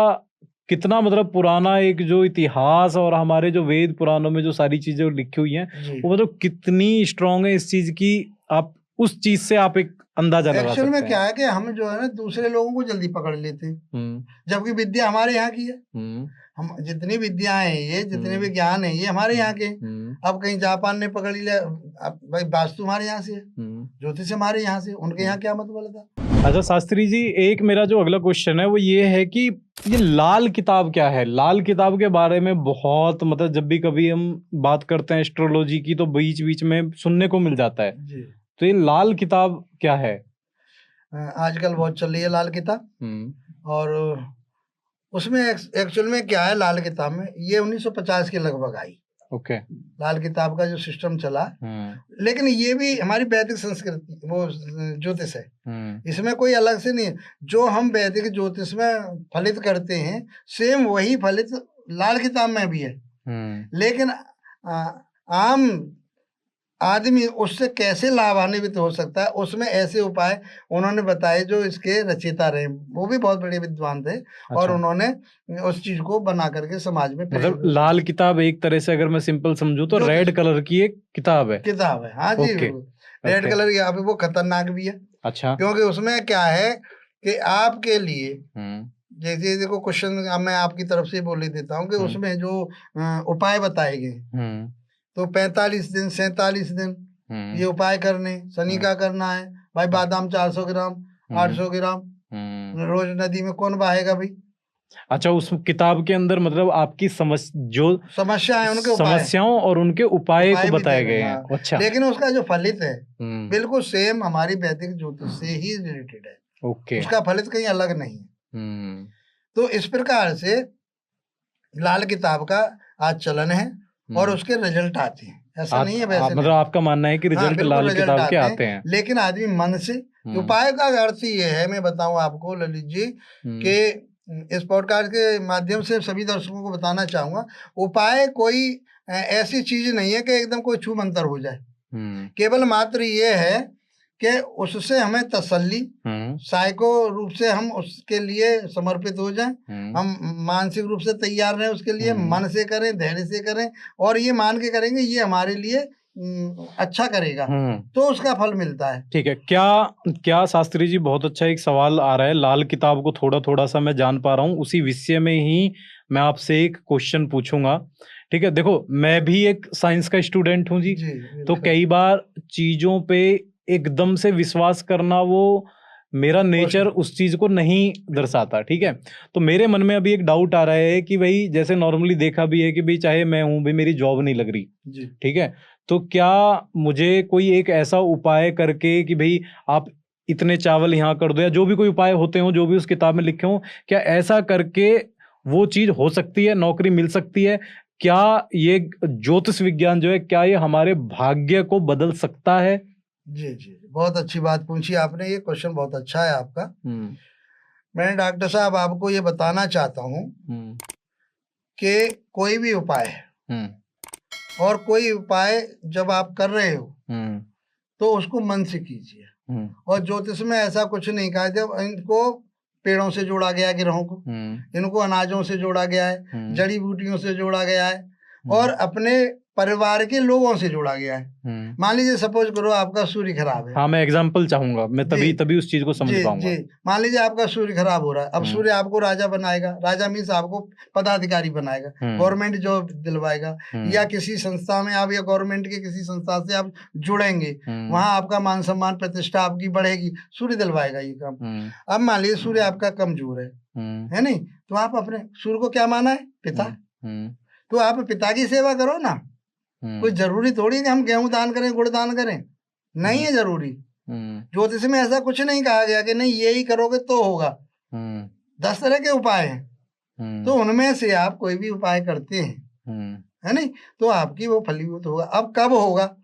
कितना मतलब पुराना एक जो इतिहास और हमारे जो वेद पुराणों में जो सारी चीजें लिखी हुई हैं जी। वो मतलब कितनी स्ट्रांग है इस चीज की, आप उस चीज से आप एक अंदाजा लगा एक्चुअल में सकते क्या हैं। है कि हम जो है ना दूसरे लोगों को जल्दी पकड़ लेते हैं, हम्म जबकि विद्या हमारे यहाँ की है। हम्म हम जितनी विद्याएं हैं, ये जितने भी हम्म ज्ञान है, ये हमारे यहाँ के हैं। हम्म अब कहीं जापान ने पकड़ लिया, अब भाई वास्तु हमारे यहाँ से है, हम्म ज्योतिष हमारे यहाँ से, उनके यहाँ क्या मतलब था। अच्छा शास्त्री जी, एक मेरा जो अगला क्वेश्चन है वो ये है कि ये लाल किताब क्या है। लाल किताब के बारे में बहुत मतलब जब भी कभी हम बात करते हैं एस्ट्रोलॉजी की तो बीच बीच में सुनने को मिल जाता है। जी, तो ये लाल किताब क्या है? आजकल बहुत चल रही है लाल किताब। हम्म और उसमें एक्चुअल में क्या है, लाल किताब में ये 1950 के लगभग आई, ओके। लाल किताब का जो सिस्टम चला। लेकिन ये भी हमारी वैदिक संस्कृति वो ज्योतिष है, इसमें कोई अलग से नहीं है। जो हम वैदिक ज्योतिष में फलित करते हैं सेम वही फलित लाल किताब में भी है। लेकिन आम आदमी उससे कैसे लाभान्वित हो सकता है, उसमें ऐसे उपाय उन्होंने बताए जो इसके रचयिता रहे, वो भी बहुत बड़े विद्वान थे। और अच्छा। उन्होंने उस चीज को बना करके समाज में मतलब लाल किताब एक तरह से अगर मैं सिंपल समझूं तो रेड कलर की एक किताब है। किताब है, हाँ जी ओके, बिल्कुल। रेड कलर की, अभी वो खतरनाक भी है। अच्छा। क्योंकि उसमें क्या है कि आपके लिए जैसे देखो क्वेश्चन मैं आपकी तरफ से बोल ही देता हूँ कि उसमें जो उपाय बताए गए, तो 45 दिन 47 दिन ये उपाय करने, शनि का करना है भाई, बादाम 400 ग्राम 800 ग्राम रोज नदी में कौन बहाएगा भाई। अच्छा, उस किताब के अंदर मतलब आपकी जो समस्या है उनके उपाय, समस्याओं और उनके उपाय को भी बताए दे रहे गए हैं। हैं। अच्छा, लेकिन उसका जो फलित है बिल्कुल सेम हमारी वैदिक ज्योतिष से ही रिलेटेड है। ओके। उसका फलित कहीं अलग नहीं है। तो इस प्रकार से लाल किताब का आज चलन है और उसके रिजल्ट आते हैं, ऐसा नहीं है वैसे मतलब आपका मानना है कि रिजल्ट लाल किताब के आते हैं। लेकिन आदमी मन से, उपाय का अर्थ ये है, मैं बताऊं आपको ललित जी कि इस पॉडकास्ट के माध्यम से सभी दर्शकों को बताना चाहूंगा, उपाय कोई ऐसी चीज नहीं है कि एकदम कोई छू मंतर हो जाए। केवल मात्र ये है कि उससे हमें तसल्ली, साइको रूप से हम उसके लिए समर्पित हो जाएं, हम मानसिक रूप से तैयार रहें उसके लिए, मन से करें, धैर्य से करें, और ये मान के करेंगे ये हमारे लिए अच्छा करेगा, तो उसका फल मिलता है। ठीक है। क्या शास्त्री जी, बहुत अच्छा एक सवाल आ रहा है, लाल किताब को थोड़ा थोड़ा सा मैं जान पा रहा हूँ, उसी विषय में ही मैं आपसे एक क्वेश्चन पूछूंगा। ठीक है, देखो मैं भी एक साइंस का स्टूडेंट हूँ जी, तो कई बार चीजों पे एकदम से विश्वास करना वो मेरा नेचर उस चीज को नहीं दर्शाता। ठीक है, तो मेरे मन में अभी एक डाउट आ रहा है कि भाई जैसे नॉर्मली देखा भी है कि भाई चाहे मैं हूं भी मेरी जॉब नहीं लग रही, ठीक है, तो क्या मुझे कोई एक ऐसा उपाय करके कि भाई आप इतने चावल यहाँ कर दो, या जो भी कोई उपाय होते हो जो भी उस किताब में लिखे हो, क्या ऐसा करके वो चीज हो सकती है, नौकरी मिल सकती है? क्या ये ज्योतिष विज्ञान जो है क्या ये हमारे भाग्य को बदल सकता है? जी जी, बहुत अच्छी बात पूछी आपने, ये क्वेश्चन बहुत अच्छा है आपका। मैं डॉक्टर साहब आपको ये बताना चाहता हूँ कि कोई भी उपाय और कोई उपाय जब आप कर रहे हो तो उसको मन से कीजिए। और ज्योतिष में ऐसा कुछ नहीं कहा, जब इनको पेड़ों से जोड़ा गया है, गिरहों को, इनको अनाजों से जोड़ा गया है, जड़ी बूटियों से जोड़ा गया है, और अपने परिवार के लोगों से जोड़ा गया है। मान लीजिए सपोज करो आपका सूर्य खराब है, हाँ मैं एग्जांपल चाहूंगा, मैं तभी उस चीज को समझ पाऊंगा। जी, मान लीजिए आपका सूर्य खराब हो रहा है, अब सूर्य आपको राजा बनाएगा, राजा मीन्स आपको पदाधिकारी बनाएगा, गवर्नमेंट जॉब दिलवाएगा, या किसी संस्था में आप, या गवर्नमेंट के किसी संस्था से आप जुड़ेंगे, वहां आपका मान सम्मान प्रतिष्ठा आपकी बढ़ेगी, सूर्य दिलवाएगा ये काम। अब मान लीजिए सूर्य आपका कमजोर है नहीं, तो आप अपने सूर्य को क्या माना है, पिता, तो आप पिता की सेवा करो ना। कोई जरूरी थोड़ी कि हम गेहूं दान करें, गुड़ दान करें, नहीं है जरूरी। ज्योतिष में ऐसा कुछ नहीं कहा गया कि नहीं यही करोगे तो होगा। 10 तरह के उपाय हैं, तो उनमें से आप कोई भी उपाय करते हैं, है नहीं, तो आपकी वो फलीभूत होगा। अब कब होगा?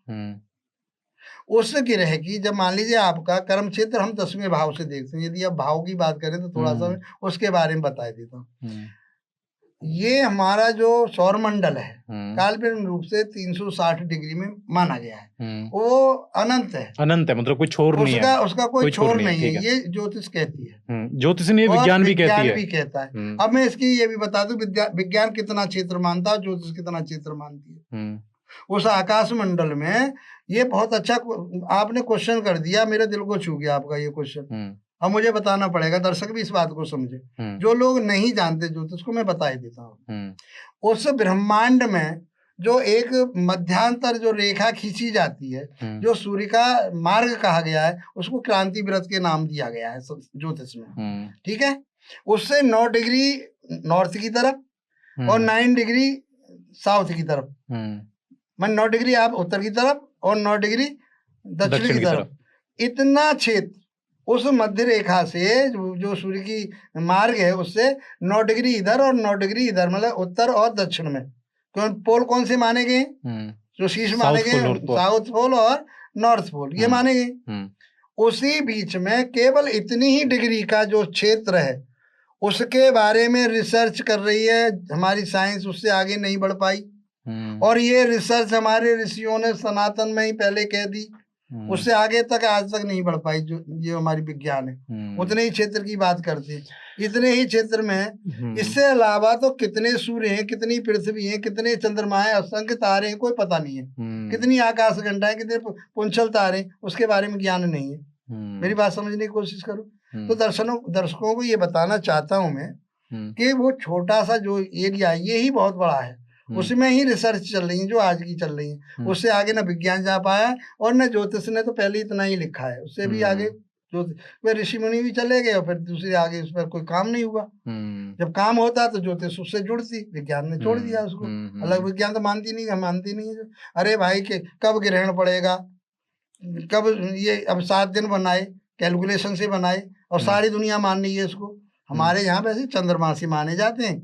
उस ग्रह की, जब मान लीजिए आपका कर्म क्षेत्र हम 10वें भाव से देखते हैं। यदि आप भाव की बात करें तो थोड़ा सा उसके बारे में बता देता हूँ। ये हमारा जो सौर मंडल है काल्पनिक रूप से 360 डिग्री में माना गया है। वो अनंत है, अनंत है, मतलब कोई छोर नहीं है, उसका कोई छोर नहीं है। ये ज्योतिष कहती है, ज्योतिष नहीं, विज्ञान भी कहती है, भी कहता है। अब मैं इसकी ये भी बता दूं, विज्ञान कितना क्षेत्र मानता है, ज्योतिष कितना क्षेत्र मानती है। उस आकाश मंडल में ये बहुत अच्छा आपने क्वेश्चन कर दिया, मेरे दिल को छू गया आपका ये क्वेश्चन। अब मुझे बताना पड़ेगा, दर्शक भी इस बात को समझे। जो लोग नहीं जानते ज्योतिष को मैं बता ही देता हूँ। उस ब्रह्मांड में जो एक मध्यांतर जो रेखा खींची जाती है, जो सूर्य का मार्ग कहा गया है, उसको क्रांति व्रत के नाम दिया गया है ज्योतिष में। ठीक है, उससे 9 डिग्री नॉर्थ की तरफ और 9 डिग्री साउथ की तरफ, मैं 9 डिग्री आप उत्तर की तरफ और 9 डिग्री दक्षिण की तरफ, इतना क्षेत्र उस मध्य रेखा से जो सूर्य की मार्ग है उससे 9 डिग्री इधर और 9 डिग्री इधर, मतलब उत्तर और दक्षिण में। पोल कौन से माने गए? जो शीर्ष माने गए, साउथ पोल और नॉर्थ पोल, ये माने गए। उसी बीच में केवल इतनी ही डिग्री का जो क्षेत्र है उसके बारे में रिसर्च कर रही है हमारी साइंस, उससे आगे नहीं बढ़ पाई। और ये रिसर्च हमारे ऋषियों ने सनातन में ही पहले कह दी, उससे आगे तक आज तक नहीं बढ़ पाई। जो ये हमारी विज्ञान है, उतने ही क्षेत्र की बात करते हैं, इतने ही क्षेत्र में। इससे अलावा तो कितने सूर्य हैं, कितनी पृथ्वी है, कितने चंद्रमा है, असंख्य तारे हैं, कोई पता नहीं है। कितनी आकाश गंगा है, कितने पुंछल तारे, उसके बारे में ज्ञान नहीं है। मेरी बात समझने की कोशिश करो। तो दर्शकों को ये बताना चाहता हूँ मैं कि वो छोटा सा जो एरिया है ये ही बहुत बड़ा है, उसमें ही रिसर्च चल रही है जो आज की चल रही है। उससे आगे न विज्ञान जा पाया और न ज्योतिष ने तो पहले इतना ही लिखा है, उससे भी आगे ज्योतिष ऋषि मुनि भी चले गए और फिर दूसरे आगे उस पर कोई काम नहीं हुआ। जब काम होता तो ज्योतिष उससे जुड़ती, विज्ञान ने छोड़ दिया उसको। अलग विज्ञान तो मानती नहीं है। अरे भाई के कब ग्रहण पड़ेगा, कब ये, अब 7 दिन बनाए, कैलकुलेशन से बनाए और सारी दुनिया मान रही है इसको। हमारे यहाँ वैसे चंद्रमासी माने जाते हैं,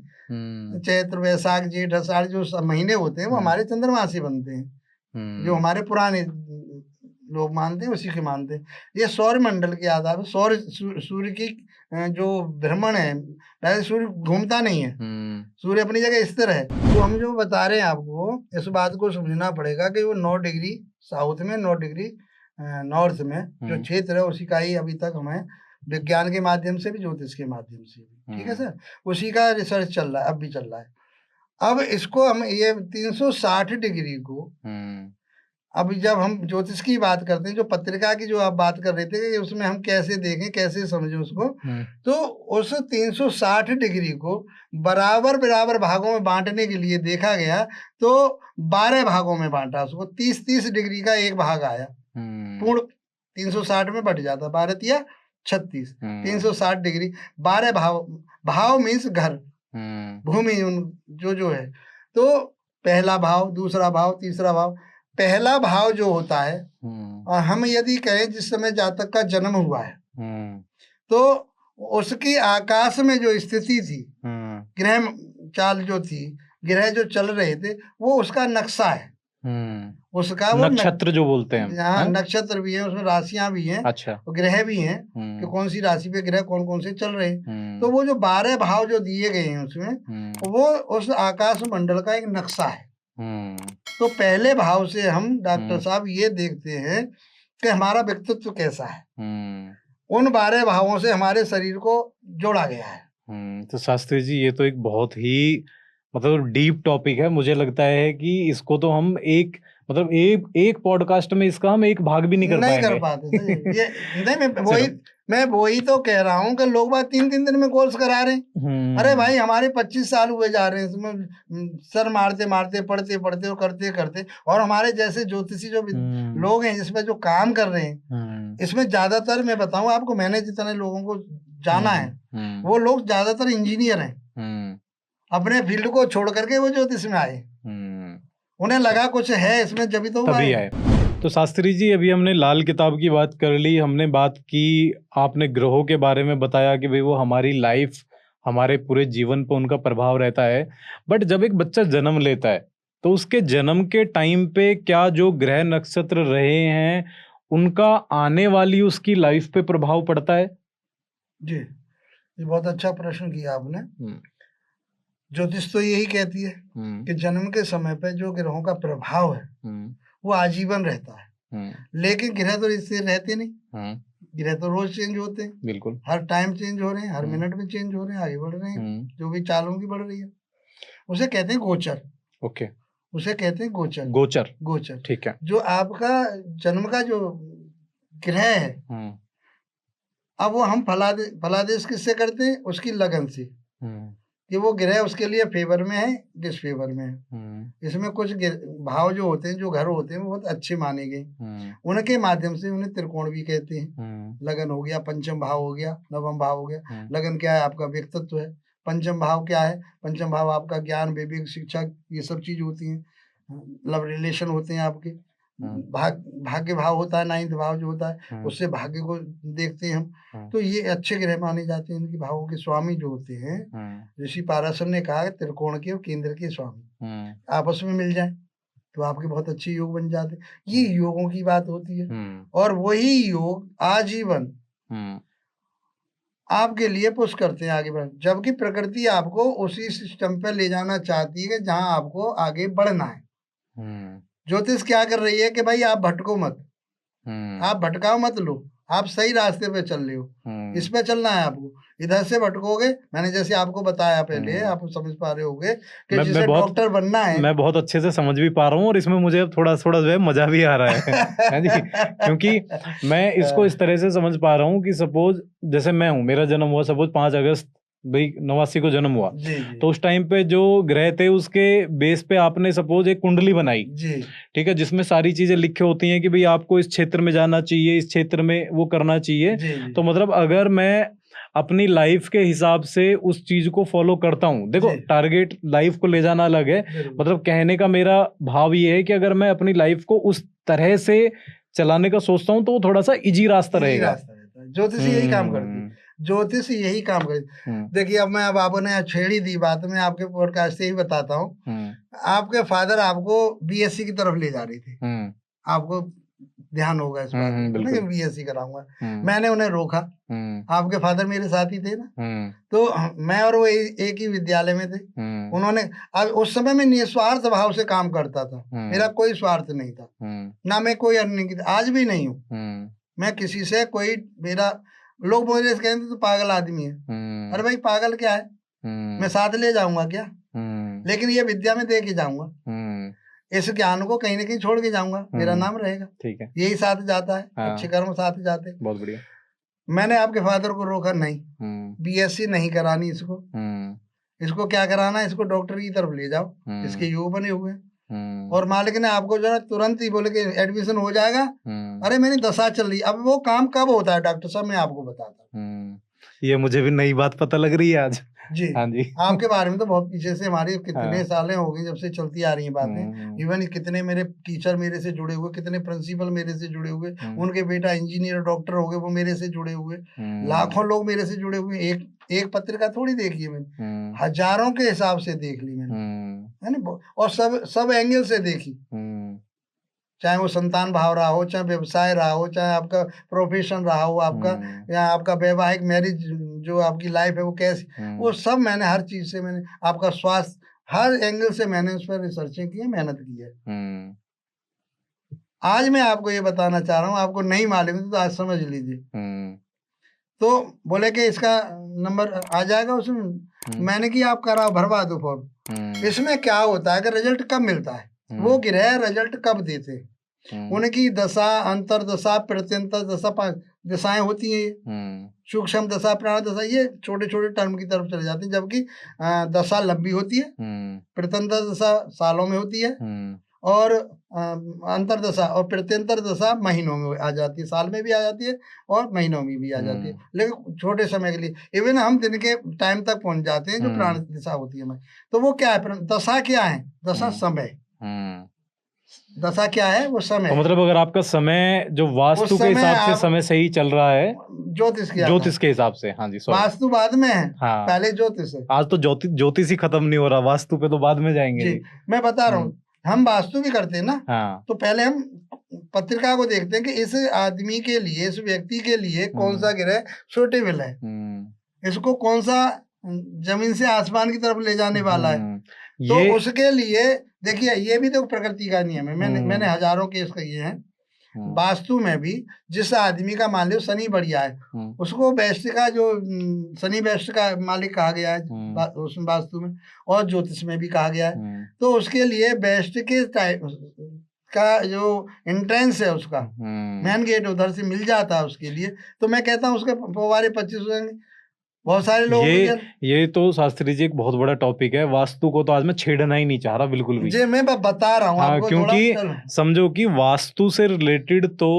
चैत्र वैशाख जेठ आषाढ़ जो महीने होते हैं वो हमारे चंद्रमासी बनते हैं, जो हमारे पुराने लोग मानते हैं उसी के मानते हैं। ये सौर मंडल के आधार पर सूर्य की जो भ्रमण है, वैसे सूर्य घूमता नहीं है, सूर्य अपनी जगह स्थिर है। तो हम जो बता रहे हैं आपको, इस बात को समझना पड़ेगा कि वो 9 डिग्री साउथ में, 9 डिग्री नॉर्थ में जो क्षेत्र है उसी का ही अभी तक हमें विज्ञान के माध्यम से भी, ज्योतिष के माध्यम से भी, ठीक है सर, उसी का रिसर्च चल रहा है, अब भी चल रहा है। अब इसको हम ये 360 डिग्री को, अब जब हम ज्योतिष की बात करते हैं, जो पत्रिका की जो आप बात कर रहे थे कि उसमें हम कैसे देखें, कैसे समझें उसको, तो उस 360 डिग्री को बराबर भागों में बांटने के लिए देखा गया, तो 12 भागों में बांटा उसको। 30 डिग्री का एक भाग आया, पूर्ण 360 में बट जाता, 12 36, 360 डिग्री, 12 भाव मीन्स घर, भूमि जो है। तो पहला भाव, दूसरा भाव, तीसरा भाव। पहला भाव जो होता है, और हम यदि कहें जिस समय जातक का जन्म हुआ है, तो उसकी आकाश में जो स्थिति थी, ग्रह चाल जो थी, ग्रह जो चल रहे थे, वो उसका नक्शा है, उसका वो नक्षत्र जो बोलते हैं। हाँ, नक्षत्र भी है, उसमें राशियां भी हैं, अच्छा, और ग्रह भी हैं कि कौन सी राशि पे ग्रह कौन कौन से चल रहे हैं। तो वो जो 12 भाव जो दिए गए हैं उसमें, वो उस आकाश मंडल का एक नक्शा है। तो पहले भाव से हम डॉक्टर साहब ये देखते हैं कि हमारा व्यक्तित्व कैसा है, उन 12 भावों से हमारे शरीर को जोड़ा गया है। तो शास्त्री जी, ये तो एक बहुत ही मतलब डीप टॉपिक है। मुझे लगता है कि इसको तो हम एक पॉडकास्ट में इसका हम एक भाग भी नहीं कर पाते। ये नहीं, मैं वही तो कह रहा हूँ कि लोग बात 3-3 दिन में कोर्स करा रहे हैं। अरे भाई, हमारे 25 साल हुए जा रहे हैं इसमें, सर मारते मारते, पढ़ते पढ़ते और करते करते। और हमारे जैसे ज्योतिषी जो लोग हैं जिसमें जो काम कर रहे हैं, इसमें ज्यादातर मैं बताऊं आपको, मैंने जितने लोगों को जाना है, वो लोग ज्यादातर इंजीनियर हैं, अपने फील्ड को छोड़ करके वो ज्योतिष में आए। उन्हें लगा कुछ है इसमें, जब तो तभी आए। तो शास्त्री जी, अभी हमने लाल किताब की बात कर ली, हमने बात की, आपने ग्रहों के बारे में बताया कि भाई वो हमारी लाइफ, हमारे पूरे जीवन पर उनका प्रभाव रहता है। बट जब एक बच्चा जन्म लेता है तो उसके जन्म के टाइम पे क्या जो ग्रह नक्षत्र रहे हैं उनका आने वाली उसकी लाइफ पे प्रभाव पड़ता है? जी, ये बहुत अच्छा प्रश्न किया आपने। ज्योतिष तो यही कहती है कि जन्म के समय पे जो ग्रहों का प्रभाव है वो आजीवन रहता है, लेकिन ग्रह तो इससे रहते नहीं। ग्रह तो रोज चेंज होते हैं, बिल्कुल, हर टाइम चेंज हो रहे हैं, हर मिनट में चेंज हो रहे हैं, आगे बढ़ रहे हैं, जो भी चाल उनकी बढ़ रही है। उसे कहते हैं गोचर। ओके, उसे कहते हैं गोचर। गोचर, गोचर, ठीक है। जो आपका जन्म का जो ग्रह है, अब वो हम फलादेश किससे करते हैं? उसकी लगन से, कि वो ग्रह उसके लिए फेवर में है, डिसफेवर में है। इसमें कुछ भाव जो होते हैं, जो घर होते हैं, वो बहुत अच्छे माने गए। उनके माध्यम से उन्हें त्रिकोण भी कहते हैं। लगन हो गया, पंचम भाव हो गया, नवम भाव हो गया। लगन क्या है? आपका व्यक्तित्व है। पंचम भाव क्या है? पंचम भाव आपका ज्ञान, विवेक, शिक्षा, ये सब चीज होती है। लव रिलेशन होते हैं आपके। भाग्य भाव होता है, 9th भाव जो होता है, उससे भाग्य को देखते हैं हम। तो ये अच्छे ग्रह माने जाते हैं। इनकी भावों के स्वामी जो होते हैं, ऋषि पाराशर ने कहा कि त्रिकोण के और केंद्र के स्वामी आपस में मिल जाए तो आपके बहुत अच्छे योग बन जाते हैं। ये योगों की बात होती है, और वही योग आजीवन आपके लिए पुश करते हैं आगे बढ़, जबकि प्रकृति आपको उसी सिस्टम पे ले जाना चाहती है जहां आपको आगे बढ़ना है। ज्योतिष क्या कर रही है कि भाई आप भटको मत, आप भटकाओ मत लो, आप सही रास्ते पे चल रहे हो, इस पे चलना है आपको। इधर से भटकोगे, मैंने जैसे आपको बताया पहले, आप समझ पा रहे होगे कि जिसे डॉक्टर बनना है। मैं बहुत अच्छे से समझ भी पा रहा हूँ, और इसमें मुझे थोड़ा थोड़ा जो है मजा भी आ रहा है जी, क्योंकि मैं इसको इस तरह से समझ पा रहा हूँ कि सपोज जैसे मैं हूँ, मेरा जन्म हुआ सपोज 5 अगस्त भाई 89 को जन्म हुआ, तो उस टाइम पे जो ग्रह थे उसके बेस पे आपने सपोज एक कुंडली बनाई, ठीक है, जिसमें सारी चीजें लिखी होती हैं कि भाई आपको इस क्षेत्र में जाना चाहिए, इस क्षेत्र में वो करना चाहिए। तो मतलब अगर मैं अपनी लाइफ के हिसाब से उस चीज को फॉलो करता हूँ, देखो टारगेट लाइफ को ले जाना अलग है, मतलब कहने का मेरा भाव ये है कि अगर मैं अपनी लाइफ को उस तरह से चलाने का सोचता हूँ तो वो थोड़ा सा इजी रास्ता रहेगा। ज्योतिष यही काम करती है, ज्योतिष यही काम करती। देखिए, अब आपने छेड़ी दी बात, मैं आपके पॉडकास्ट से ही बताता हूँ। आपके फादर आपको बीएससी की तरफ ले जा रहे थे, आपको ध्यान होगा इस बात में कि बीएससी कराऊंगा। मैंने उन्हें रोका। आपके फादर मेरे साथ ही थे ना, तो मैं और वो एक ही विद्यालय में थे। उन्होंने, अब उस समय मैं निस्वार्थ भाव से काम करता था, मेरा कोई स्वार्थ नहीं था, ना मैं कोई अर्निंग की, आज भी नहीं हूँ मैं किसी से कोई। मेरा लोग मुझे कहते तो पागल आदमी है। अरे भाई, पागल क्या है, मैं साथ ले जाऊंगा क्या, लेकिन ये विद्या में दे के जाऊंगा, इस ज्ञान को कहीं ना कहीं छोड़ के जाऊंगा, मेरा नाम रहेगा। ठीक है, यही साथ जाता है। हाँ। अच्छे कर्म साथ जाते। बहुत बढ़िया। मैंने आपके फादर को रोका नहीं, बीएससी नहीं करानी इसको, इसको क्या कराना है, इसको डॉक्टर की तरफ ले जाओ, इसके योग बने हुए। और मालिक ने आपको जो है तुरंत ही बोले कि एडमिशन हो जाएगा। अरे मेरी दशा चल रही। अब वो काम कब होता है डॉक्टर साहब, मैं आपको बताता हूँ। ये मुझे भी नई बात पता लग रही है आज। जी, हाँ जी। आपके बारे में तो बहुत पीछे से, हमारी कितने सालें हो गई जब से चलती आ रही हैं बातें। इवन कितने मेरे टीचर मेरे से जुड़े हुए, कितने प्रिंसिपल मेरे से जुड़े हुए, उनके बेटा इंजीनियर डॉक्टर हो गए, वो मेरे से जुड़े हुए। लाखों लोग मेरे से जुड़े हुए। एक पत्रिका थोड़ी देखी है मैंने, हजारों के हिसाब से देख ली मैंने, है ना। और सब एंगल से देखी, चाहे वो संतान भाव रहा हो, चाहे व्यवसाय रहा हो, चाहे आपका प्रोफेशन रहा हो आपका, या आपका वैवाहिक मैरिज जो आपकी लाइफ है वो कैसी, वो सब मैंने, हर चीज से मैंने, आपका स्वास्थ्य, हर एंगल से मैंने उस पर रिसर्चिंग की है, मेहनत की है। आज मैं आपको ये बताना चाह रहा हूँ, आपको नहीं मालूम है तो आज समझ लीजिए। तो बोले कि इसका नंबर आ जाएगा उसमें। मैंने कि आप कराओ, भरवा दो फॉर्म। इसमें क्या होता है कि रिजल्ट कब मिलता है, वो ग्रह रिजल्ट कब देते, उनकी दशा, अंतर दशा, प्रत्यंतर दशा, 5 दशाएं होती हैं। सूक्ष्म दशा, प्राण दशा, ये छोटे छोटे टर्म की तरफ चले जाते हैं, जबकि दशा लंबी होती है। प्रत्यंतर दशा सालों में होती है, और अंतर दशा और प्रत्यंतर दशा महीनों में आ जाती है, साल में भी आ जाती है और महीनों में भी आ जाती है, लेकिन छोटे समय के लिए। इवन हम दिन के टाइम तक पहुंच जाते हैं, जो प्राण दशा होती है। तो वो क्या है, दशा क्या है, दशा समय। दशा क्या है, वो समय तो मतलब अगर आपका समय जो वास्तु उस के समय हिसाब से आप- समय सही चल रहा है, ज्योतिष की ज्योतिष के हिसाब से, हाँ जी, सॉरी, वास्तु बाद में है, हाँ, पहले ज्योतिष है। आज तो ज्योतिष ही खत्म नहीं हो रहा, वास्तु पे तो बाद में जाएंगे जी जी। मैं बता रहा हूँ, हम वास्तु भी करते हैं ना, हाँ, तो पहले हम पत्रिका को देखते हैं कि इस आदमी के लिए, इस व्यक्ति के लिए कौन सा ग्रह सुटेबल है, इसको कौन सा जमीन से आसमान की तरफ ले जाने वाला है। तो ये उसके लिए देखिए, ये भी तो प्रकृति का नियम है। मैंने हजारों केस किए हैं वास्तु में भी। जिस आदमी का मान लो शनि बढ़िया है, उसको बेस्ट का जो शनि बेस्ट का मालिक कहा गया है उसमें वास्तु में, और ज्योतिष में भी कहा गया है। तो उसके लिए बेस्ट के टाइप का जो एंट्रेंस है, उसका मेन गेट उधर से मिल जाता है उसके लिए। तो मैं कहता हूँ उसके फव्वारे 25 हो जाएंगे। बहुत सारे लोग ये तो शास्त्री जी एक बहुत बड़ा टॉपिक है, वास्तु को तो आज मैं छेड़ना ही नहीं चाह रहा बिल्कुल भी। जी मैं बता रहा हूँ आपको, क्योंकि समझो कि वास्तु से रिलेटेड तो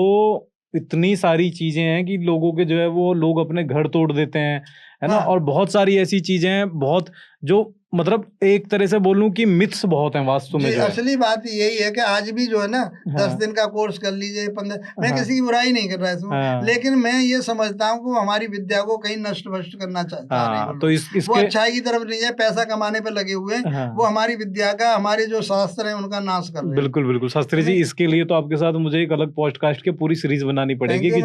इतनी सारी चीजें हैं कि लोगों के जो है वो लोग अपने घर तोड़ देते हैं, है ना। और बहुत सारी ऐसी चीजें हैं, बहुत जो मतलब एक तरह से बोलूं कि मिथ्स बहुत हैं वास्तु में। जो असली बात यही है कि आज भी जो है ना, 10 दिन का कोर्स कर लीजिए, 15, मैं किसी की बुराई नहीं कर रहा इसमें, लेकिन मैं ये समझता हूँ कि हमारी विद्या को कहीं नष्ट भ्रष्ट करना चाहता है। तो वो अच्छाई की तरफ नहीं है, पैसा कमाने पे लगे हुए हैं। वो हमारी विद्या का, हमारे जो शास्त्र है उनका नाश कर रहे हैं। बिल्कुल बिल्कुल शास्त्री जी, इसके लिए तो आपके साथ मुझे एक अलग पॉडकास्ट की पूरी सीरीज बनानी पड़ेगी कि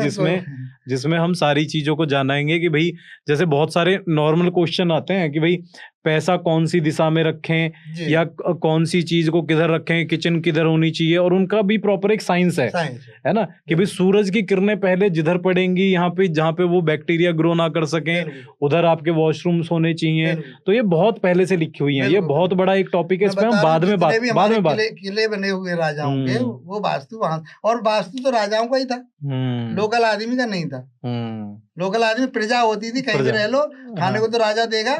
जिसमें हम सारी चीजों को जानेंगे कि भाई जैसे बहुत सारे नॉर्मल क्वेश्चन आते हैं कि भाई पैसा कौन सी दिशा में रखें, या कौन सी चीज को किधर रखें, किचन किधर होनी चाहिए, और उनका भी प्रॉपर एक साइंस है ना, कि भाई सूरज की किरणें पहले जिधर पड़ेंगी, यहाँ पे जहाँ पे वो बैक्टीरिया ग्रो ना कर सकें, उधर आपके वॉशरूम्स होने चाहिए। तो ये बहुत पहले से लिखी हुई है, ये बहुत बड़ा एक टॉपिक है, इस पे हम बाद में बात। किले बने हुए राजाओं के, वो वास्तु वहां, और वास्तु तो राजाओं का ही था, लोकल आदमी का नहीं था। लोकल आदमी प्रजा होती थी, कहीं भी रह लो, खाने को तो राजा देगा,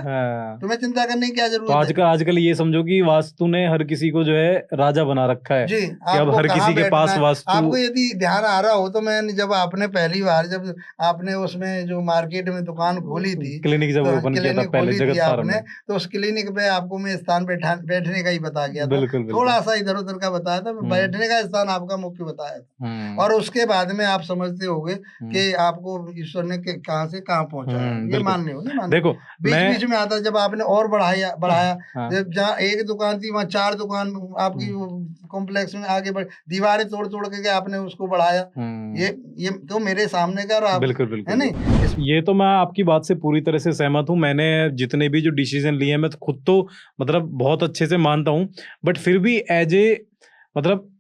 तुम्हें चिंता करने की क्या जरूरत है। आजकल ये समझो कि वास्तु ने हर किसी को जो है राजा बना रखा है जी, कि अब हर किसी के पास वास्तु। आपको यदि ध्यान आ रहा हो तो मैंने जब आपने पहली बार जब आपने उसमें जो मार्केट में दुकान खोली थी, क्लिनिक जब ओपन किया था पहले जगत आपने, तो उस क्लिनिक पे आपको मैं स्थान बैठने का ही बता गया था, थोड़ा सा इधर उधर का बताया था, बैठने का स्थान आपका मुख्य बताया था। और उसके बाद में आप समझते होंगे कि आपको ईश्वर ने कहाँ से कहाँ पहुंचा, ये मानने हो नहीं मानने। देखो बीच में आता जब आपने और बढ़ाया जब जहाँ एक दुकान थी वहाँ 4 दुकान आपकी कॉम्प्लेक्स में आगे बढ़, दीवारें तोड़ के आपने उसको बढ़ाया। ये तो मेरे सामने का बिल्कुल है नहीं। ये तो मैं आपकी बात से पूरी तरह से सहमत हूँ। मैंने जितने भी जो डिसीजन लिए मैं खुद तो मतलब बहुत अच्छे से मानता हूँ, बट फिर भी एज ए मतलब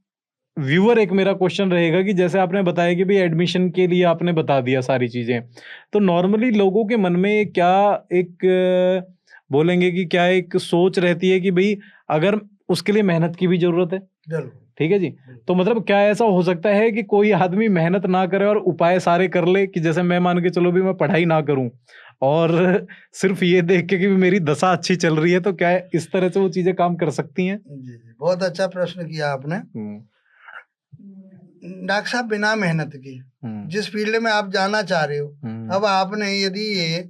व्यूअर एक मेरा क्वेश्चन रहेगा कि जैसे आपने बताया कि भाई एडमिशन के लिए आपने बता दिया सारी चीजें, तो नॉर्मली लोगों के मन में क्या एक बोलेंगे कि क्या एक सोच रहती है कि भाई अगर उसके लिए मेहनत की भी जरूरत है, ठीक है जी, तो मतलब क्या ऐसा हो सकता है कि कोई आदमी मेहनत ना करे और उपाय सारे कर ले, कि जैसे मैं मान के चलो भी मैं पढ़ाई ना करूं और सिर्फ ये देख के कि मेरी दशा अच्छी चल रही है, तो क्या इस तरह से वो चीजें काम कर सकती हैं? जी, बहुत अच्छा प्रश्न किया आपने डॉक्टर साहब। बिना मेहनत के जिस फील्ड में आप जाना चाह रहे हो, अब आपने यदि ये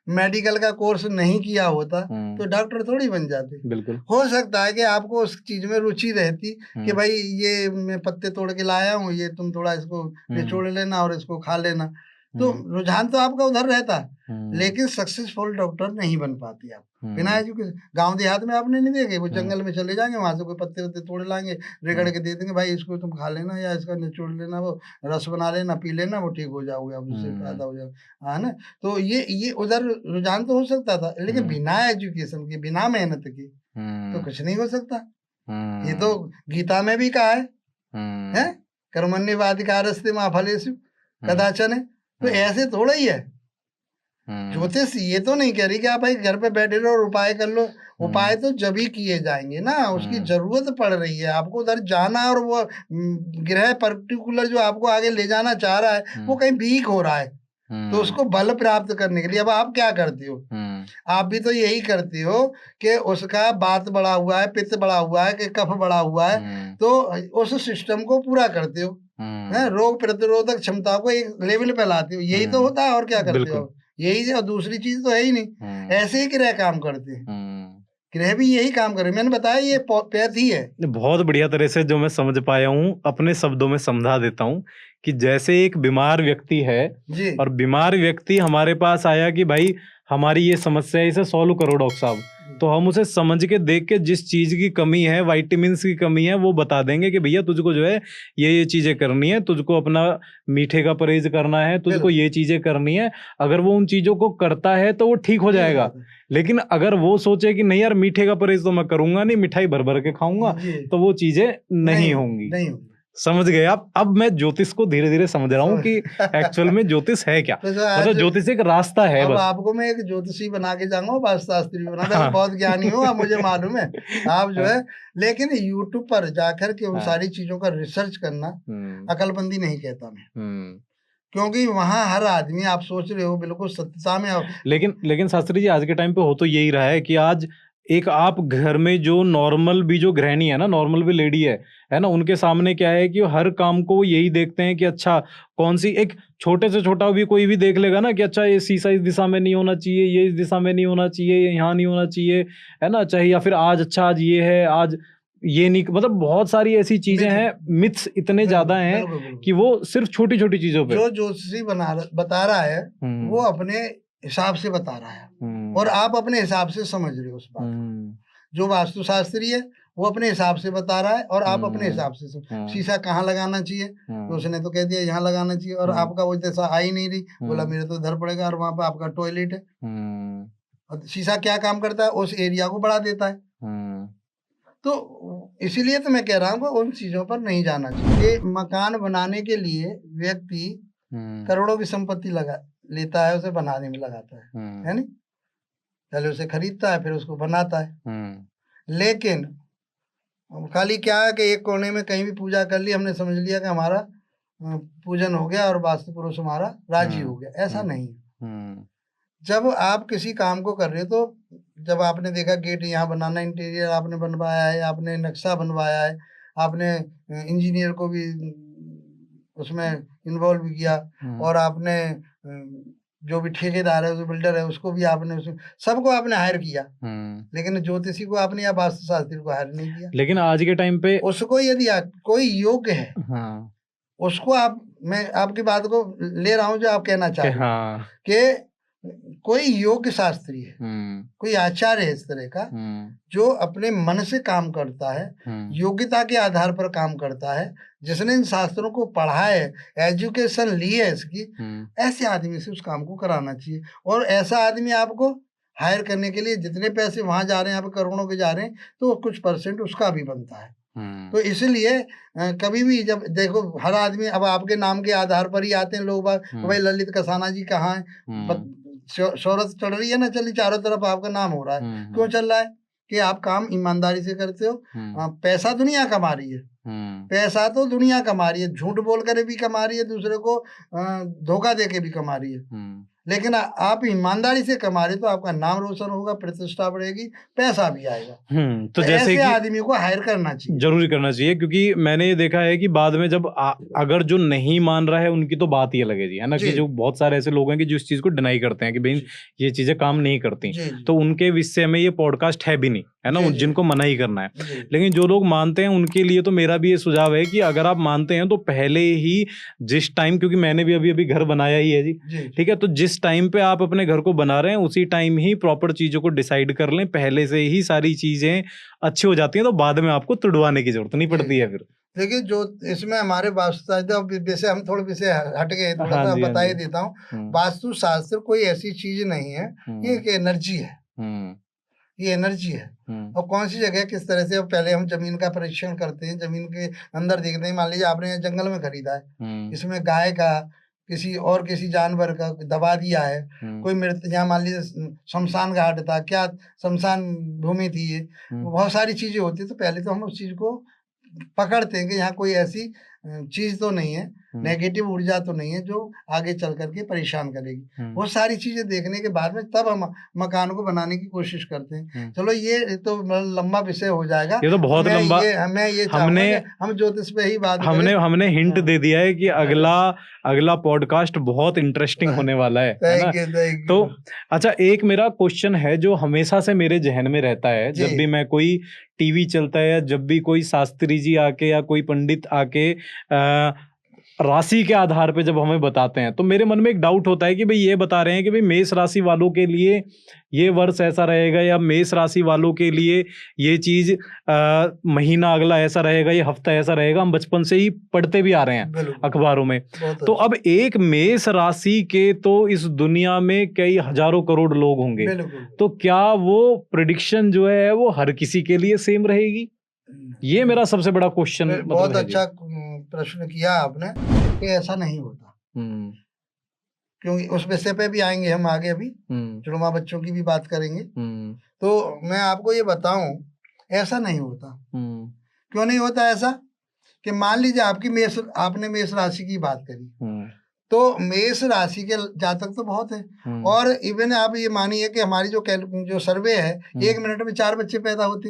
मेडिकल का कोर्स नहीं किया होता तो डॉक्टर थोड़ी बन जाते। बिल्कुल हो सकता है कि आपको उस चीज में रुचि रहती कि भाई ये मैं पत्ते तोड़ के लाया हूँ, ये तुम थोड़ा इसको निचोड़ लेना और इसको खा लेना, तो रुझान तो आपका उधर रहता है, लेकिन सक्सेसफुल डॉक्टर नहीं बन पाती आप बिना एजुकेशन। गांव देहात में आपने नहीं देखे, वो जंगल में चले जाएंगे, वहां से कोई पत्ते वत्ते तोड़ लाएंगे, रगड़ के दे देंगे, भाई इसको तुम खा लेना या इसका निचोड़ लेना, वो रस बना लेना, पी लेना, वो ठीक हो जाओगे, अब उससे फायदा हो जाएगा, है ना। तो ये उधर रुझान तो हो सकता था, लेकिन बिना एजुकेशन के, बिना मेहनत के तो कुछ नहीं हो सकता। ये तो गीता में भी कहा है कर्मण्येवाधिकारस्ते मा फलेषु कदाचन। तो ऐसे थोड़ा ही है ज्योतिष, ये तो नहीं कह रही कि आप भाई घर पे बैठे रहो और उपाय कर लो। उपाय तो जब ही किए जाएंगे ना, उसकी जरूरत पड़ रही है, आपको उधर जाना, और वो ग्रह पर्टिकुलर जो आपको आगे ले जाना चाह रहा है वो कहीं वीक हो रहा है, तो उसको बल प्राप्त करने के लिए अब आप क्या करते हो, आप भी तो यही करते हो कि उसका बात बढ़ा हुआ है, पित्त बढ़ा हुआ है, कि कफ बढ़ा हुआ है, तो उस सिस्टम को पूरा करते हो, रोग प्रतिरोधक क्षमता को एक लेवल पे लाते हो। यही तो होता है, और क्या करते हो, यही। और दूसरी चीज तो है ही नहीं, ऐसे ही क्रिया काम करते हैं ग्रह भी यही काम करे, मैंने बताया ये पैथ ही है। बहुत बढ़िया तरह से जो मैं समझ पाया हूँ अपने शब्दों में समझा देता हूँ कि जैसे एक बीमार व्यक्ति है जी और बीमार व्यक्ति हमारे पास आया कि भाई हमारी ये समस्या है, इसे सॉल्व करो डॉक्टर साहब, तो हम उसे समझ के देख के जिस चीज की कमी है, विटामिन की कमी है, वो बता देंगे कि भैया तुझको जो है ये चीजें करनी है, तुझको अपना मीठे का परहेज करना है, तुझको बिल्कुल। ये चीजें करनी है। अगर वो उन चीजों को करता है तो वो ठीक हो जाएगा। लेकिन अगर वो सोचे कि नहीं यार मीठे का परहेज तो मैं करूंगा नहीं, मिठाई भर भर के खाऊंगा, जी तो वो चीजें नहीं होंगी। नहीं होंगी। समझ गए आप? अब मैं ज्योतिष को धीरे धीरे समझ रहा हूँ कि एक्चुअल में ज्योतिष है क्या। तो जो मतलब आज ज्योतिष एक रास्ता है अब बस। आपको मैं एक ज्योतिषी बना के जाऊंगा, वास्तुशास्त्री बना, मैं हाँ। तो बहुत ज्ञानी हूँ, अब मुझे मालूम है आप जो है। लेकिन यूट्यूब पर जाकर के उन हाँ। सारी चीजों का रिसर्च करना अकलमंदी नहीं कहता मैं, क्योंकि वहां हर आदमी, आप सोच रहे हो बिल्कुल सत्यता में लेकिन शास्त्री जी आज के टाइम पे हो तो यही रहा है कि आज एक आप घर में जो नॉर्मल भी जो गृहिणी है ना, नॉर्मल भी लेडी है ना, उनके सामने क्या है कि हर काम को यही देखते हैं कि अच्छा कौन सी, एक छोटे से छोटा भी कोई भी देख लेगा ना कि अच्छा ये शीशा इस दिशा में नहीं होना चाहिए, ये इस दिशा में नहीं होना चाहिए, ये यहाँ नहीं होना चाहिए, है ना, चाहे, या फिर आज अच्छा आज ये है, आज ये नहीं, मतलब बहुत सारी ऐसी चीजें हैं, मिथ्स इतने ज्यादा हैं कि वो सिर्फ छोटी छोटी चीजों पे जो ज्योतिषी बता रहा है वो अपने हिसाब से बता रहा है, और आप अपने हिसाब से समझ रहे हो उस बात को। जो वास्तुशास्त्री है वो अपने हिसाब से बता रहा है, और आप अपने हिसाब से शीशा कहाँ लगाना चाहिए, तो उसने तो कह दिया यहाँ लगाना चाहिए, और आपका वो जैसा आ ही नहीं रही, बोला मेरे तो इधर पड़ेगा, और वहां पे आपका टॉयलेट है। और शीशा क्या काम करता है, उस एरिया को बढ़ा देता है। तो इसीलिए तो मैं कह रहा हूँ कि उन चीजों पर नहीं जाना चाहिए। मकान बनाने के लिए व्यक्ति करोड़ों की संपत्ति लगा लेता है, उसे बनाने में लगाता है नहीं, पहले उसे खरीदता है फिर उसको बनाता है। लेकिन खाली क्या है कि एक कोने में कहीं भी पूजा कर ली, हमने समझ लिया कि हमारा पूजन हो गया और वास्तु पुरुष हमारा राजी हो गया, ऐसा नहीं। जब आप किसी काम को कर रहे हो, तो जब आपने देखा गेट यहाँ बनाना, इंटीरियर आपने बनवाया है, आपने नक्शा बनवाया है, आपने इंजीनियर को भी उसमें इन्वॉल्व किया, और आपने जो भी ठेकेदार है, जो बिल्डर है, उसको भी आपने, उसमें सबको आपने हायर किया, लेकिन ज्योतिषी को आपने या वास्तुशास्त्री को हायर नहीं किया। लेकिन आज के टाइम पे उसको यदि कोई योग्य है, उसको आप, मैं आपकी बात को ले रहा हूँ जो आप कहना चाह रहे हैं कि कोई योग्य शास्त्री है, कोई आचार्य है इस तरह का, जो अपने मन से काम करता है, योग्यता के आधार पर काम करता है, जिसने इन शास्त्रों को पढ़ा है, एजुकेशन ली है इसकी, ऐसे आदमी से उस काम को कराना चाहिए। और ऐसा आदमी आपको हायर करने के लिए जितने पैसे वहां जा रहे हैं, यहाँ पे करोड़ों के जा रहे हैं, तो कुछ परसेंट उसका भी बनता है। तो इसलिए कभी भी जब देखो, हर आदमी अब आपके नाम के आधार पर ही आते हैं लोग, भाई ललित कसाना जी कहाँ है, शोहरत चढ़ रही है ना, चली चारों तरफ आपका नाम हो रहा है। क्यों चल रहा है? कि आप काम ईमानदारी से करते हो। पैसा दुनिया कमा रही है, पैसा तो दुनिया कमा रही है, झूठ बोल कर भी कमा रही है, दूसरे को धोखा दे के भी कमा रही है। लेकिन आप ईमानदारी से कमा रहे तो आपका नाम रोशन होगा, प्रतिष्ठा बढ़ेगी, पैसा भी आएगा। तो जैसे ऐसे आदमी को हायर करना चाहिए, जरूरी करना चाहिए, क्योंकि मैंने ये देखा है कि बाद में जब अगर जो नहीं मान रहा है उनकी तो बात ही अलग है जी, है ना, कि जो बहुत सारे ऐसे लोग हैं कि जो इस चीज को डिनाई करते हैं कि भाई ये चीजें काम नहीं करती, तो उनके विषय में ये पॉडकास्ट है भी नहीं, है ना, जिनको मना ही करना है। लेकिन जो लोग मानते हैं उनके लिए तो मेरा भी ये सुझाव है कि अगर आप मानते हैं तो पहले ही जिस टाइम, क्योंकि मैंने भी अभी घर बनाया ही है जी, ठीक है, तो जिस टाइम पे आप अपने घर को बना रहे हैं उसी टाइम ही प्रॉपर चीजों को डिसाइड कर लें, पहले से ही सारी चीजें अच्छी हो जाती हैं, तो बाद में आपको तुड़वाने की जरूरत नहीं पड़ती है फिर। देखिए, जो इसमें हमारे वास्तुशास्त्र, वैसे हम थोड़े विषय हट गए, थोड़ा सा बता ही देता हूँ। वास्तुशास्त्र कोई ऐसी चीज नहीं है, ये एक एनर्जी है, ये एनर्जी है। और कौन सी जगह किस तरह से, पहले हम जमीन का परीक्षण करते हैं, जमीन के अंदर देखते हैं। मान लीजिए आपने जंगल में खरीदा है, इसमें गाय का, किसी जानवर का दबा दिया है, कोई मृत्यु, यहाँ मान लीजिए शमशान घाट था, क्या शमशान भूमि थी, ये बहुत सारी चीजें होती है। तो पहले तो हम उस चीज को पकड़ते हैं कि यहाँ कोई ऐसी चीज तो नहीं है, नेगेटिव ऊर्जा तो नहीं है जो आगे चल करके परेशान करेगी। वो सारी चीजें देखने के बाद में तब हम मकान को बनाने की कोशिश करते हैं। चलो ये तो लंबा विषय हो जाएगा, ये तो बहुत लंबा। मैं ये हमने हम ज्योतिष पे ही बात हमने हिंट दे दिया है कि अगला पॉडकास्ट बहुत इंटरेस्टिंग होने वाला है ना? तो अच्छा, एक मेरा क्वेश्चन है जो हमेशा से मेरे जहन में रहता है, जब भी मैं कोई टीवी चलता है या जब भी कोई शास्त्री जी आके या कोई पंडित आके राशि के आधार पे जब हमें बताते हैं, तो मेरे मन में एक डाउट होता है कि भाई ये बता रहे हैं कि भाई मेष राशि वालों के लिए ये वर्ष ऐसा रहेगा, या मेष राशि वालों के लिए ये चीज महीना अगला ऐसा रहेगा, ये हफ्ता ऐसा रहेगा। हम बचपन से ही पढ़ते भी आ रहे हैं अखबारों में। तो अब एक मेष राशि के तो इस दुनिया में कई हजारों करोड़ लोग होंगे, तो क्या वो प्रेडिक्शन जो है वो हर किसी के लिए सेम रहेगी? ये मेरा सबसे बड़ा क्वेश्चन। बहुत अच्छा प्रश्न किया आपने कि ऐसा नहीं होता, क्योंकि उस विषय पे भी आएंगे हम आगे, अभी जुड़वा बच्चों की भी बात करेंगे। तो मैं आपको ये बताऊं, ऐसा नहीं होता। क्यों नहीं होता ऐसा? कि मान लीजिए आपने मेष राशि की बात करी, तो मेष राशि के जातक तो बहुत है, और इवन आप ये मानिए कि हमारी जो सर्वे है, 1 मिनट में 4 बच्चे पैदा होते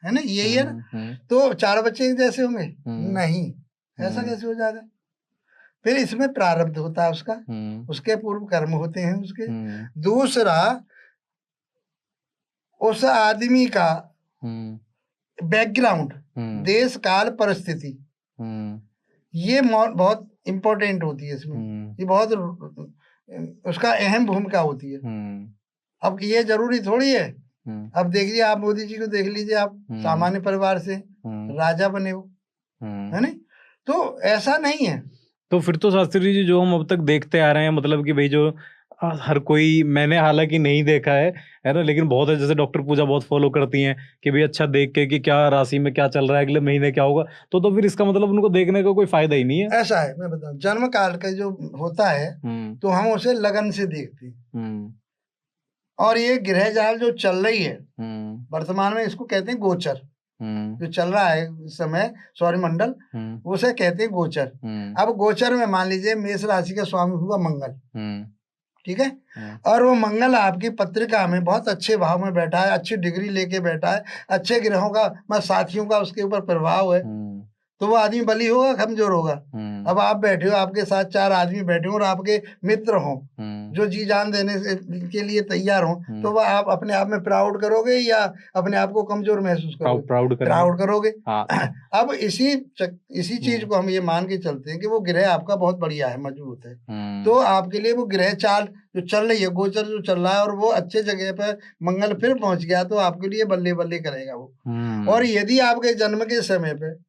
है ना, यही है ना? तो 4 बच्चे जैसे होंगे? नहीं, ऐसा कैसे हो जाएगा? फिर इसमें प्रारब्ध होता है उसका, उसके पूर्व कर्म होते हैं उसके। दूसरा, उस आदमी का बैकग्राउंड, देश काल परिस्थिति, ये बहुत इम्पोर्टेंट होती है इसमें। ये बहुत उसका अहम भूमिका होती है। अब ये जरूरी थोड़ी है, अब देखिए आप मोदी जी को देख लीजिए, आप सामान्य परिवार से राजा बने हो, है ना? तो ऐसा नहीं है। तो फिर तो शास्त्री जी जो हम अब तक देखते आ रहे हैं, मतलब कि भाई जो हर कोई, मैंने हालांकि नहीं देखा है ना, लेकिन बहुत है, जैसे डॉक्टर पूजा बहुत फॉलो करती हैं कि भाई अच्छा देख के कि क्या राशि में क्या चल रहा है, अगले महीने क्या होगा, तो फिर इसका मतलब उनको देखने का कोई फायदा ही नहीं है। ऐसा है, मैं बताऊं, जन्म काल का जो होता है तो हम उसे लगन से देखते हैं। और ये ग्रह जाल जो चल रही है वर्तमान में, इसको कहते हैं गोचर। जो चल रहा है इस समय सौरमंडल, उसे कहते हैं गोचर। अब गोचर में मान लीजिए मेष राशि का स्वामी हुआ मंगल, ठीक है, और वो मंगल आपकी पत्रिका में बहुत अच्छे भाव में बैठा है, अच्छी डिग्री लेके बैठा है, अच्छे ग्रहों का साथियों का उसके ऊपर प्रभाव है, तो वो आदमी बली होगा, कमजोर होगा। अब आप बैठे हो, आपके साथ 4 आदमी बैठे हो और आपके मित्र हो जो जी जान देने के लिए तैयार हो, तो वह आप अपने आप में प्राउड करोगे या अपने आप को कमजोर महसूस करोगे? प्राउड करोगे। अब इसी चीज को हम ये मान के चलते हैं कि वो ग्रह आपका बहुत बढ़िया है, मजबूत है, तो आपके लिए वो ग्रह चाल जो चल रही है, गोचर जो चल रहा है, और वो अच्छे जगह पर मंगल फिर पहुंच गया, तो आपके लिए बल्ले बल्ले करेगा वो। और यदि आपके जन्म के समय पे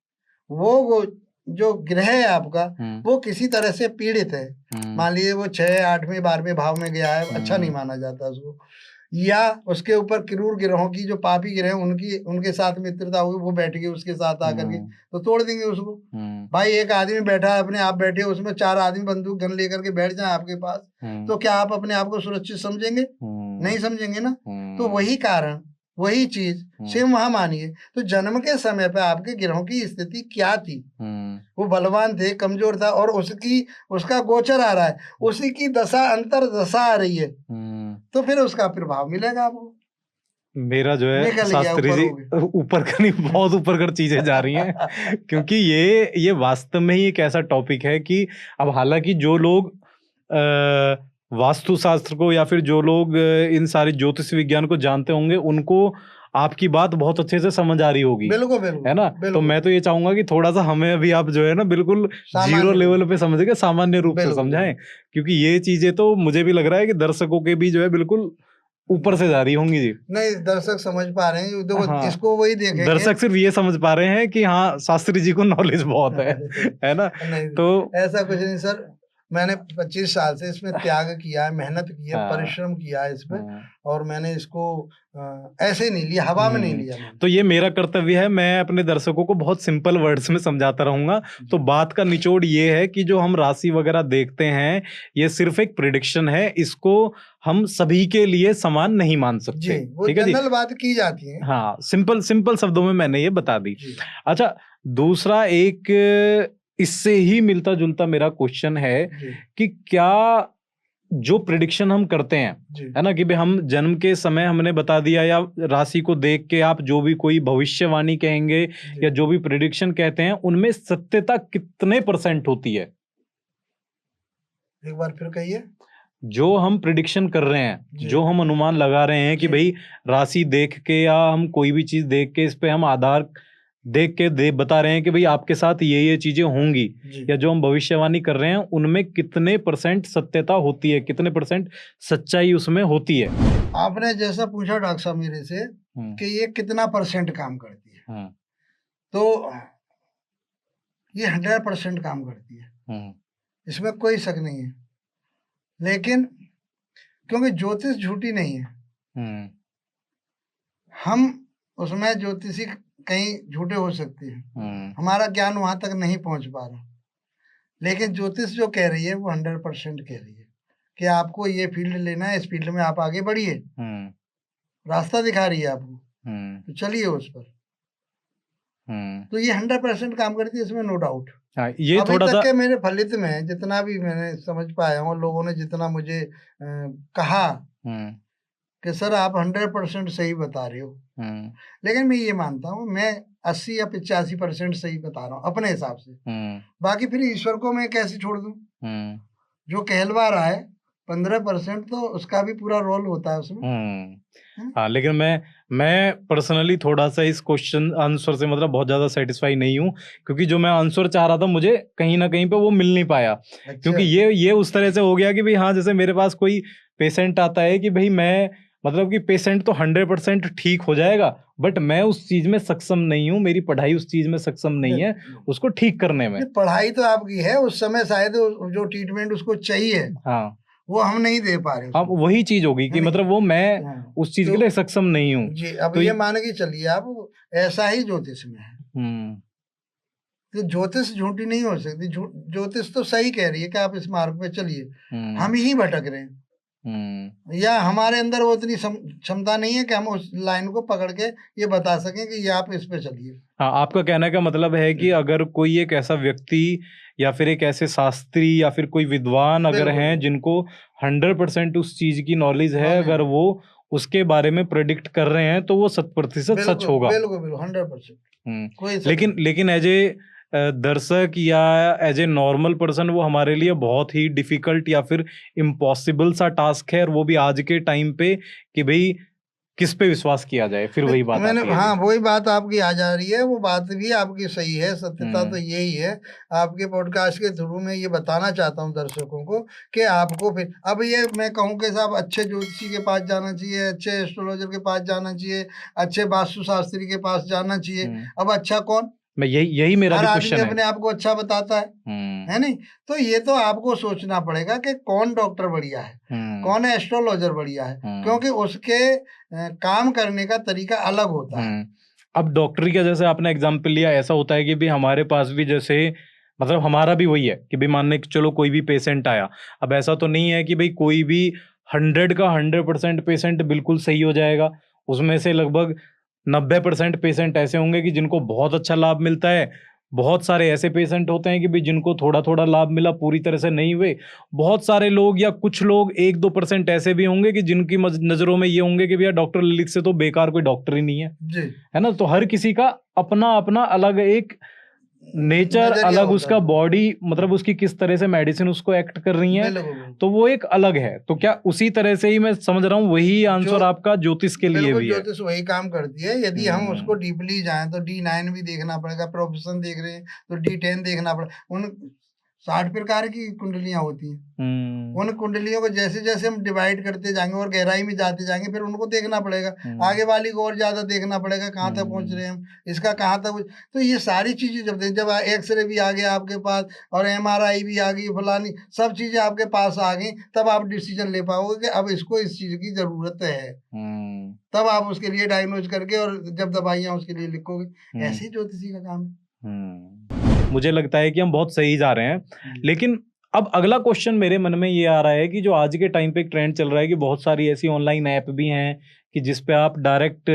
वो जो ग्रह है आपका, वो किसी तरह से पीड़ित है, मान लीजिए वो 6, 8वें 12वें भाव में गया है, अच्छा नहीं माना जाता उसको, या उसके ऊपर क्रूर ग्रहों की जो पापी ग्रह उनके साथ मित्रता हुई, वो बैठ गए उसके साथ आकर के, तो तोड़ देंगे उसको। भाई एक आदमी बैठा है, अपने आप बैठे, उसमें 4 आदमी बंदूक गन लेकर के बैठ जाए आपके पास, तो क्या आप अपने आप को सुरक्षित समझेंगे? नहीं समझेंगे ना। तो वही कारण, वही चीज सेम वहां मानिए, तो जन्म के समय पे आपके ग्रहों की स्थिति क्या थी, वो बलवान थे, कमजोर था, और उसका गोचर आ रहा है, उसी की दशा अंतर दशा आ रही है, तो फिर उसका प्रभाव मिलेगा आपको। मेरा जो है शास्त्री जी ऊपर का नहीं, बहुत ऊपर कर चीजें जा रही हैं क्योंकि ये वास्तव में ही एक ऐसा टॉपिक है कि अब हालांकि जो लोग वास्तुशास्त्र को या फिर जो लोग इन सारी ज्योतिष विज्ञान को जानते होंगे, उनको आपकी बात बहुत अच्छे से समझ आ रही होगी, बिल्कुल है ना? तो मैं तो ये चाहूंगा कि थोड़ा सा हमें अभी आप जो है ना बिल्कुल 0 लेवल पे समझ के सामान्य रूप से समझाएं, क्योंकि ये चीजें तो मुझे भी लग रहा है कि दर्शकों के भी जो है बिल्कुल ऊपर से जा रही होंगी जी। नहीं, दर्शक समझ पा रहे हैं, देखो इसको वही देखेंगे, दर्शक सिर्फ ये समझ पा रहे हैं कि हाँ शास्त्री जी को नॉलेज बहुत है ना? तो ऐसा कुछ नहीं सर, मैंने 25 साल से इसमें त्याग किया है, मेहनत की है, परिश्रम किया है इसमें, और मैंने इसको ऐसे नहीं लिया, हवा में नहीं लिया। तो ये मेरा कर्तव्य है, मैं अपने दर्शकों को बहुत सिंपल वर्ड्स में समझाता रहूंगा। तो बात का निचोड़ ये है कि जो हम राशि वगैरह देखते हैं, ये सिर्फ एक प्रेडिक्शन है, इसको हम सभी के लिए समान नहीं मान सकते। ठीक है, जनरल बात की जाती है। हाँ, सिंपल शब्दों में मैंने ये बता दी। अच्छा, दूसरा एक इससे ही मिलता जुलता मेरा क्वेश्चन है जी कि क्या जो प्रिडिक्शन हम करते हैं, जी है ना, कि भाई हम जन्म के समय हमने बता दिया या राशि को देख के आप जो भी कोई भविष्यवाणी कहेंगे जी। या जो भी प्रिडिक्शन कहते हैं उनमें सत्यता कितने % होती है? एक बार फिर कहिए। जो हम प्रिडिक्शन कर रहे हैं, जी। जो हम अनुमान लगा रहे हैं कि जी। भाई राशि देख के या हम कोई भी चीज देख के इस पे हम आधार देख के बता रहे हैं कि भाई आपके साथ ये चीजें होंगी, जी या जो हम भविष्यवाणी कर रहे हैं उनमें कितने % सत्यता होती है, कितने % सच्चाई उसमें होती है? आपने जैसा पूछा डॉक्टर साहब मेरे से कि ये कितना % काम करती है, तो ये 100% काम करती है, इसमें कोई शक नहीं है। लेकिन क्योंकि ज्योतिष झूठी नहीं है, हम उसमें ज्योतिषी कहीं झूठे हो सकते हैं, हमारा ज्ञान वहां तक नहीं पहुंच पा रहा, लेकिन ज्योतिष जो कह रही है वो 100% कह रही है कि आपको ये फील्ड लेना है, इस फील्ड में आप आगे बढ़िए, रास्ता दिखा रही है आपको, तो चलिए उस पर। तो ये 100% काम करती है, इसमें नो डाउट। ये अभी थोड़ा तक सा के मेरे फलित में जितना भी मैंने समझ पाया हूँ, लोगों ने जितना मुझे कहा कि सर आप 100% सही बता रहे हो, लेकिन मैं ये मानता हूँ मैं 80 या 85% सही बता रहा हूँ अपने हिसाब से। बाकी फिर ईश्वर को मैं कैसे छोड़ दूं? जो कहलवा रहा है 15% तो उसका भी पूरा रोल होता है उसमें। हाँ, लेकिन मैं पर्सनली थोड़ा सा इस क्वेश्चन आंसर से मतलब बहुत ज्यादा सेटिस्फाई नहीं हूँ, क्योंकि जो मैं आंसर चाह रहा था मुझे कहीं ना कहीं पे वो मिल नहीं पाया। अच्छा। क्योंकि ये उस तरह से हो गया कि भाई हाँ, जैसे मेरे पास कोई पेशेंट आता है कि भाई मैं मतलब कि पेशेंट तो 100% ठीक हो जाएगा, बट मैं उस चीज में सक्षम नहीं हूँ, मेरी पढ़ाई उस चीज में सक्षम नहीं है उसको ठीक करने में। पढ़ाई तो आपकी है, उस समय शायद जो ट्रीटमेंट उसको चाहिए हाँ, वो हम नहीं दे पा रहे। हाँ, वही चीज होगी कि मतलब वो मैं उस चीज के लिए सक्षम नहीं हूँ। जी, अब तो ये मान के चलिए आप, ऐसा ही ज्योतिष में है। तो ज्योतिष झूठी नहीं हो सकती, ज्योतिष तो सही कह रही है कि आप इस मार्ग पे चलिए, हम ही भटक रहे हैं, या हमारे अंदर वो इतनी क्षमता नहीं है कि हम उस लाइन को पकड़ के ये बता सकें कि ये आप इस पे चलिए। हाँ, आपका कहने का मतलब है कि अगर कोई एक ऐसा व्यक्ति या फिर एक ऐसे शास्त्री या फिर कोई विद्वान अगर हैं जिनको 100% उस चीज की नॉलेज है, अगर वो उसके बारे में प्रेडिक्ट कर रहे हैं तो वो 100% सच होगा। बिल्कुल 100%। लेकिन एज ए दर्शक या एज ए नॉर्मल पर्सन वो हमारे लिए बहुत ही डिफिकल्ट या फिर इम्पॉसिबल सा टास्क है, और वो भी आज के टाइम पे कि भाई किस पे विश्वास किया जाए। फिर वही बात मैंने आती है। हाँ, वही बात आपकी आ जा रही है, वो बात भी आपकी सही है, सत्यता तो यही है। आपके पॉडकास्ट के थ्रू में ये बताना चाहता हूँ दर्शकों को कि आपको फिर अब ये मैं कहूँ कि साहब अच्छे ज्योतिषी के पास जाना चाहिए, अच्छे एस्ट्रोलॉजर के पास जाना चाहिए, अच्छे वास्तु शास्त्री के पास जाना चाहिए। अब अच्छा कौन? मैं यही मेरा हर भी आदमी क्वेश्चन है। अपने आप को अच्छा बताता है नहीं? तो ये तो आपको सोचना पड़ेगा कि कौन डॉक्टर बढ़िया है, कौन एस्ट्रोलॉजर बढ़िया है, क्योंकि उसके काम करने का तरीका अलग होता है। अब डॉक्टरी का जैसे आपने एग्जाम्पल लिया, ऐसा होता है कि भी हमारे पास भी जैसे मतलब हमारा भी वही है कि भाई मानने कि चलो कोई भी पेशेंट आया, अब ऐसा तो नहीं है कि भाई कोई भी 100 का 100% पेशेंट बिल्कुल सही हो जाएगा। उसमें से लगभग 90% पेशेंट ऐसे होंगे कि जिनको बहुत अच्छा लाभ मिलता है, बहुत सारे ऐसे पेशेंट होते हैं कि भाई जिनको थोड़ा थोड़ा लाभ मिला, पूरी तरह से नहीं हुए। बहुत सारे लोग या कुछ लोग 1-2% ऐसे भी होंगे कि जिनकी नजरों में ये होंगे कि भैया डॉक्टर ललित से तो बेकार कोई डॉक्टर ही नहीं है जी। है ना। तो हर किसी का अपना अपना अलग एक नेचर, अलग उसका बॉडी, मतलब उसकी किस तरह से मेडिसिन उसको एक्ट कर रही है, तो वो एक अलग है। तो क्या उसी तरह से ही मैं समझ रहा हूँ वही आंसर आपका ज्योतिष के लिए भी है? ज्योतिष वही काम करती है। यदि हम उसको डीपली जाएं तो D9 भी देखना पड़ेगा, प्रोफेशन देख रहे हैं तो D10 देखना पड़ेगा। उन 60 प्रकार की कुंडलियां होती हैं, उन कुंडलियों को जैसे जैसे हम डिवाइड करते जाएंगे और गहराई में जाते जाएंगे, फिर उनको देखना पड़ेगा, आगे वाली को और ज्यादा देखना पड़ेगा, कहाँ तक पहुंच रहे हैं हम, इसका कहाँ तक। तो ये सारी चीजें जब एक्सरे भी आ गया आपके पास और MRI भी आ गई, फलानी सब चीजें आपके पास आ गई, तब आप डिसीजन ले पाओगे कि अब इसको इस चीज की जरूरत है। तब आप उसके लिए डायग्नोज करके और जब दवाइयां उसके लिए लिखोगे। ऐसे ही ज्योतिषी का काम है। मुझे लगता है कि हम बहुत सही जा रहे हैं। लेकिन अब अगला क्वेश्चन मेरे मन में ये आ रहा है कि जो आज के टाइम पे एक ट्रेंड चल रहा है कि बहुत सारी ऐसी ऑनलाइन ऐप भी हैं कि जिस पे आप डायरेक्ट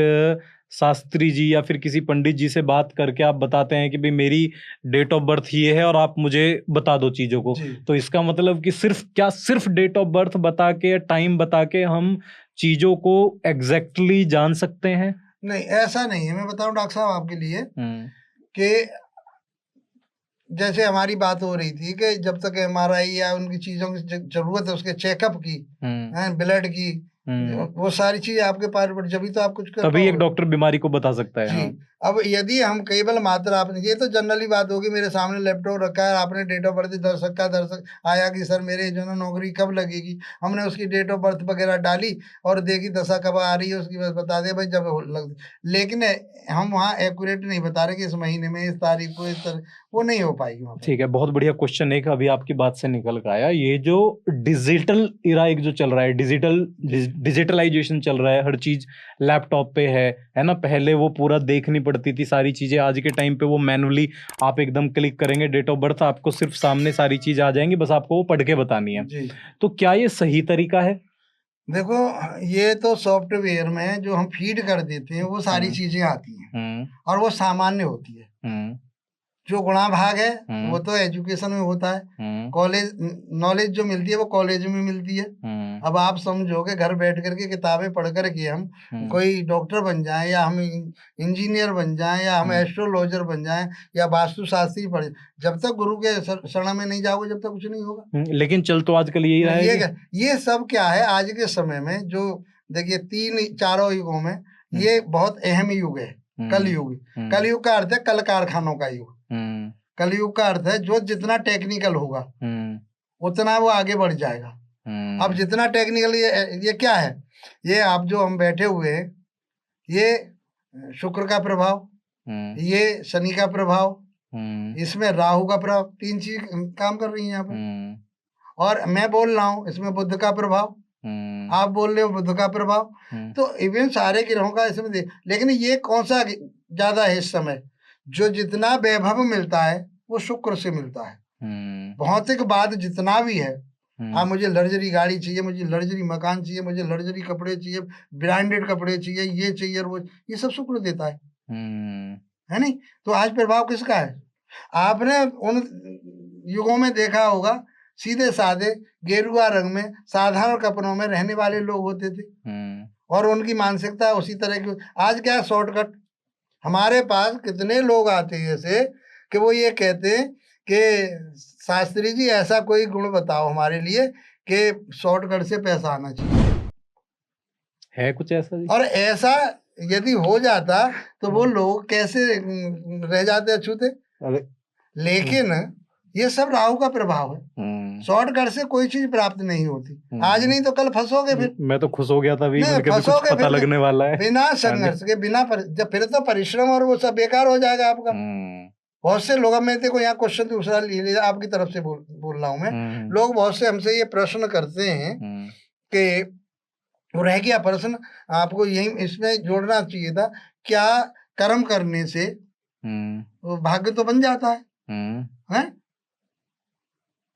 शास्त्री जी या फिर किसी पंडित जी से बात करके आप बताते हैं कि भाई मेरी डेट ऑफ बर्थ ये है और आप मुझे बता दो चीजों को, जी तो इसका मतलब कि सिर्फ डेट ऑफ बर्थ बता के, टाइम बता के हम चीजों को एग्जैक्टली जान सकते हैं? नहीं, ऐसा नहीं है। मैं बताऊं डॉक्टर साहब आपके लिए कि जैसे हमारी बात हो रही थी कि जब तक एमआरआई या उनकी चीजों की जरूरत है, उसके चेकअप की, ब्लड की, वो सारी चीज आपके पास, बट जब तो आप कुछ कर तभी एक पाओगे। डॉक्टर बीमारी को बता सकता है। जी। हाँ। अब यदि हम केवल मात्र आपने, ये तो जनरली बात होगी, मेरे सामने लैपटॉप रखा है, आपने डेट ऑफ बर्थ दर्शक आया कि सर मेरे जो है ना नौकरी कब लगेगी, हमने उसकी डेट ऑफ बर्थ वगैरह डाली और देखी दशा कब आ रही है उसकी, बस बता दे भाई जब लग। लेकिन हम वहाँ एक्यूरेट नहीं बता रहे कि इस महीने में इस तारीख को इस तरह, वो नहीं हो पाएगी वहाँ पर। ठीक है, बहुत बढ़िया क्वेश्चन एक अभी आपकी बात से निकल कर आया। ये जो डिजिटल इरा एक जो चल रहा है, डिजिटलाइजेशन चल रहा है, हर चीज लैपटॉप पे है ना। पहले वो पूरा देखनी पड़ती थी सारी चीजें, आज के टाइम पे वो मैनुअली आप एकदम क्लिक करेंगे डेट ऑफ बर्थ, आपको सिर्फ सामने सारी चीज आ जाएंगी, बस आपको वो पढ़ के बतानी है। जी। तो क्या ये सही तरीका है? देखो, ये तो सॉफ्टवेयर में जो हम फीड कर देते हैं वो सारी चीजें आती हैं और वो सामान्य होती है। जो गुणा भाग है वो तो एजुकेशन में होता है, कॉलेज नॉलेज जो मिलती है वो कॉलेज में मिलती है। अब आप समझो कि घर बैठ करके किताबें पढ़ करके हम कोई डॉक्टर बन जाएं, या हम इंजीनियर बन जाएं, या हम एस्ट्रोलॉजर बन जाएं, या वास्तुशास्त्री पढ़, जब तक गुरु के शरण में नहीं जाओगे जब तक कुछ नहीं होगा। लेकिन चल तो आजकल यही रहा है ये सब क्या है आज के समय में, जो देखिए चारों युगों में ये बहुत अहम युग है, कलयुग। कलयुग का अर्थ है कल कारखानों का युग। कलयुग का अर्थ है जो जितना टेक्निकल होगा उतना वो आगे बढ़ जाएगा। अब जितना टेक्निकल, ये क्या है, ये आप जो हम बैठे हुए हैं, ये शुक्र का प्रभाव, ये शनि का प्रभाव, इसमें राहु का प्रभाव, 3 चीज काम कर रही हैं यहाँ पर। और मैं बोल रहा हूँ इसमें बुध का प्रभाव, आप बोल रहे हो बुध का प्रभाव। तो इवन सारे ग्रहों का इसमें लेकिन ये कौन सा ज्यादा है इस समय, जो जितना वैभव मिलता है वो शुक्र से मिलता है। भौतिक बाद जितना भी है, मुझे लग्जरी गाड़ी चाहिए, मुझे लग्जरी मकान चाहिए, मुझे लग्जरी कपड़े चाहिए, ब्रांडेड कपड़े चाहिए, ये चाहिए वो, ये सब शुक्र देता है नहीं। तो आज प्रभाव किसका है? आपने उन युगों में देखा होगा, सीधे साधे गेरुआ रंग में साधारण कपड़ों में रहने वाले लोग होते थे और उनकी मानसिकता उसी तरह की। आज क्या शॉर्टकट, हमारे पास कितने लोग आते हैं ऐसे कि वो ये कहते हैं कि शास्त्री जी ऐसा कोई गुण बताओ हमारे लिए कि शॉर्टकट से पैसा आना चाहिए, है कुछ ऐसा जी? और ऐसा यदि हो जाता तो वो लोग कैसे रह जाते अछूते। लेकिन ये सब राहु का प्रभाव है। शॉर्टकट से कोई चीज प्राप्त नहीं होती, आज नहीं तो कल फंसोगे। फिर मैं तो खुश हो गया था, फंसोगे पता लगने वाला है, बिना संघर्ष के, बिना जब फिर तो परिश्रम और वो सब बेकार हो जाएगा आपका। बहुत से लोग, मैं देखो यहाँ क्वेश्चन दूसरा आपकी तरफ से बोल रहा हूँ मैं, लोग बहुत से हमसे ये प्रश्न करते हैं कि वो रह गया प्रश्न, आपको यही इसमें जोड़ना चाहिए था, क्या कर्म करने से भाग्य तो बन जाता है?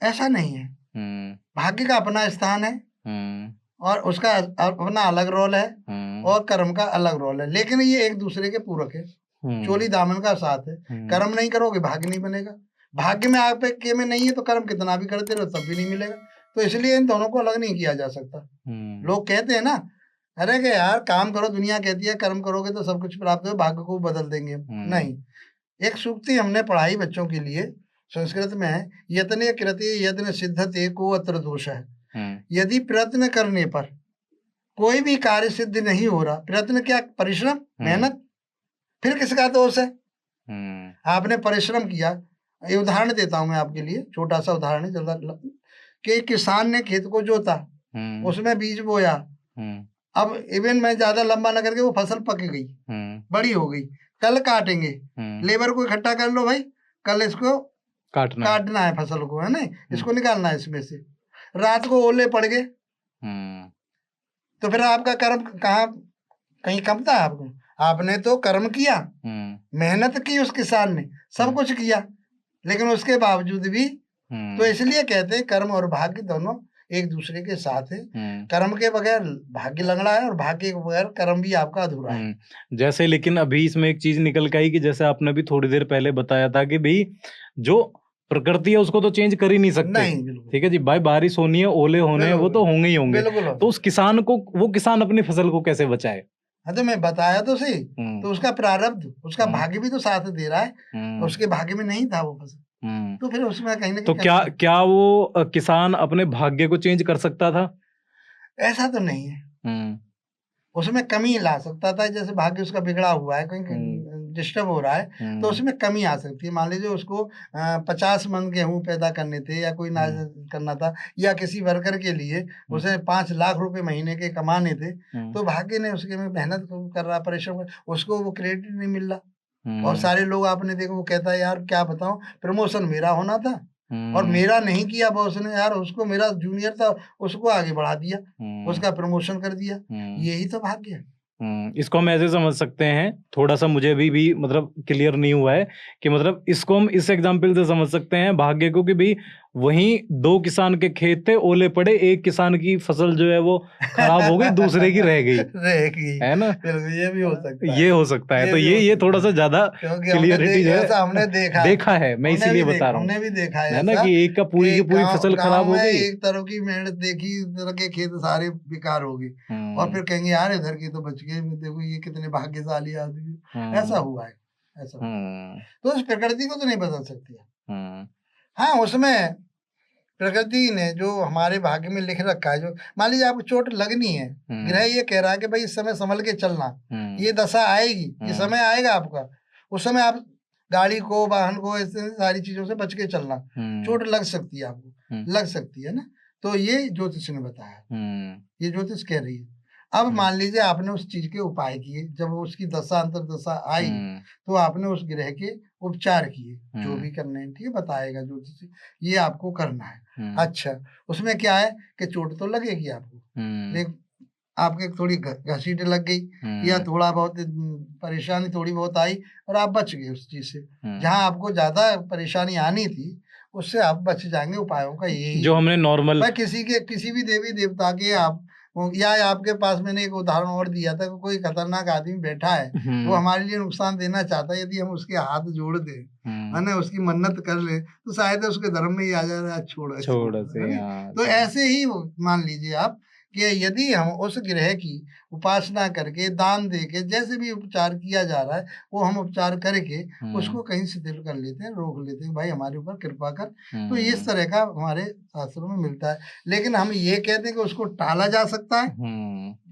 ऐसा नहीं है। भाग्य का अपना स्थान है और उसका अपना अलग रोल है और कर्म का अलग रोल है, लेकिन ये एक दूसरे के पूरक है, चोली दामन का साथ है। कर्म नहीं करोगे भाग्य नहीं बनेगा, भाग्य में आप के में नहीं है तो कर्म कितना भी करते रहो तब भी नहीं मिलेगा। तो इसलिए इन दोनों को अलग नहीं किया जा सकता। लोग कहते हैं ना, अरे कि यार काम करो, दुनिया कहती है कर्म करोगे तो सब कुछ प्राप्त हो, भाग्य को बदल देंगे। नहीं, एक सूक्ति हमने पढ़ाई बच्चों के लिए, संस्कृत में है, यत्ने कृते यत्न सिद्धते को अत्र दोष है। यदि प्रयत्न करने पर कोई भी कार्य सिद्ध नहीं हो रहा, प्रयत्न क्या, परिश्रम, मेहनत, फिर किसका दोष है? आपने परिश्रम किया। ये उदाहरण देता हूं मैं आपके लिए, छोटा सा उदाहरण है जल्दा, कि किसान ने खेत को जोता, उसमें बीज बोया, अब इवन में ज्यादा लंबा न करके वो फसल पक गई, बड़ी हो गई, कल काटेंगे, लेबर को इकट्ठा कर लो भाई, कल इसको काटना है फसल को, है ना, इसको निकालना है इसमें से। रात को ओले पड़ गए तो फिर आपका कर्म कहीं कमता है आपको? आपने तो कर्म किया, मेहनत की, उस किसान ने सब कुछ किया, लेकिन उसके बावजूद भी, तो इसलिए कहते हैं कर्म और भाग्य दोनों एक दूसरे के साथ है। कर्म के बगैर भाग्य लंगड़ा है और भाग्य के बगैर कर्म भी आपका अधूरा है। जैसे लेकिन अभी इसमें एक चीज निकल के आई कि जैसे आपने भी थोड़ी देर पहले बताया था कि भाई जो प्रकृति है उसको तो चेंज कर ही नहीं सकते। नहीं, बिल्कुल। ठीक है जी भाई, बारिश होनी है, ओले होने हैं, वो तो होंगे ही होंगे। बिल्कुल। तो उस किसान को, वो किसान अपनी फसल को कैसे बचाए? हाँ तो मैं बताया तो सही, तो उसका प्रारब्ध, उसका भाग्य भी तो साथ दे रहा है, तो उसके भाग्य में नहीं था वो फसल, तो फिर उसमें कहीं ना तो क्या वो किसान अपने भाग्य को चेंज कर सकता था? ऐसा तो नहीं है, उसमें कमी ला सकता था। जैसे भाग्य उसका बिगड़ा हुआ है, कहीं डिस्टर्ब हो रहा है, तो उसमें कमी आ सकती है। मान लीजिए उसको 50 मन गेहूं पैदा करने थे या कोई नाज करना था, या किसी वर्कर के लिए उसे 5 लाख रुपए महीने के कमाने थे, तो भाग्य ने उसके में मेहनत कर रहा, परिश्रम, उसको वो क्रेडिट नहीं मिल रहा। और सारे लोग आपने देखो, वो कहता है यार क्या बताऊं, प्रमोशन मेरा होना था और मेरा नहीं किया बॉस ने, यार उसको, मेरा जूनियर था उसको आगे बढ़ा दिया, उसका प्रमोशन कर दिया। यही तो भाग्य है। इसको हम ऐसे समझ सकते हैं, थोड़ा सा मुझे भी मतलब क्लियर नहीं हुआ है कि मतलब इसको हम इस एग्जांपल से समझ सकते हैं भाग्य को कि भाई वहीं 2 किसान के खेत थे, ओले पड़े, एक किसान की फसल जो है वो खराब हो गई, दूसरे की रह गई, है ना? बिल्कुल, ये भी हो सकता है, ये हो सकता है। तो ये थोड़ा सा ज्यादा क्लियरिटी जो है हमने देखा है, मैं इसीलिए बता रहा हूँ, हमने भी देखा है ना, कि एक का पूरी की पूरी फसल खराब हो गई, एक तरह की मेहनत देखी, तरह के खेत सारे बेकार हो गए, और फिर कहेंगे यार इधर की तो बच गए, देखो ये कितने भाग्यशाली आदमी, ऐसा हुआ है, ऐसा। तो उस प्रकृति को तो नहीं बदल सकती है। हाँ, उसमें प्रकृति ने जो हमारे भाग्य में लिख रखा है, जो मान लीजिए आपको चोट लगनी है, ग्रह ये कह रहा है कि भाई इस समय संभल के चलना, ये दशा आएगी, ये समय आएगा आपका, उस समय आप गाड़ी को, वाहन को, ऐसे सारी चीजों से बच के चलना, चोट लग सकती है आपको, लग सकती है ना। तो ये ज्योतिष ने बताया, ये ज्योतिष कह रही है। अब मान लीजिए आपने उस चीज के उपाय किए, जब उसकी दशा अंतर्दशा आई तो आपने उस ग्रह के उपचार किए, जो भी करने हैं, ठीक है, बताएगा ज्योतिष, ये आपको करना है। अच्छा, उसमें क्या है कि चोट तो लगेगी आपको, लेकिन आपके थोड़ी घसीट लग गई या थोड़ा बहुत परेशानी थोड़ी बहुत आई और आप बच गए उस चीज से। जहाँ आपको ज्यादा परेशानी आनी थी उससे आप बच जाएंगे। उपायों का यही जो हमने नॉर्मल, किसी भी देवी देवता के आप, या आपके पास मैंने एक उदाहरण और दिया था कि कोई खतरनाक आदमी बैठा है, वो हमारे लिए नुकसान देना चाहता है, यदि हम उसके हाथ जोड़ दें, है ना, उसकी मन्नत कर ले, तो शायद उसके धर्म में ही आ जाए, छोड़ तो ऐसे ही मान लीजिए आप कि यदि हम उस ग्रह की उपासना करके, दान दे के, जैसे भी उपचार किया जा रहा है वो हम उपचार करके उसको कहीं शिथिल कर लेते हैं, रोक लेते हैं, भाई हमारे ऊपर कृपा कर। तो इस तरह का हमारे शास्त्रों में मिलता है। लेकिन हम ये कहते हैं कि उसको टाला जा सकता है,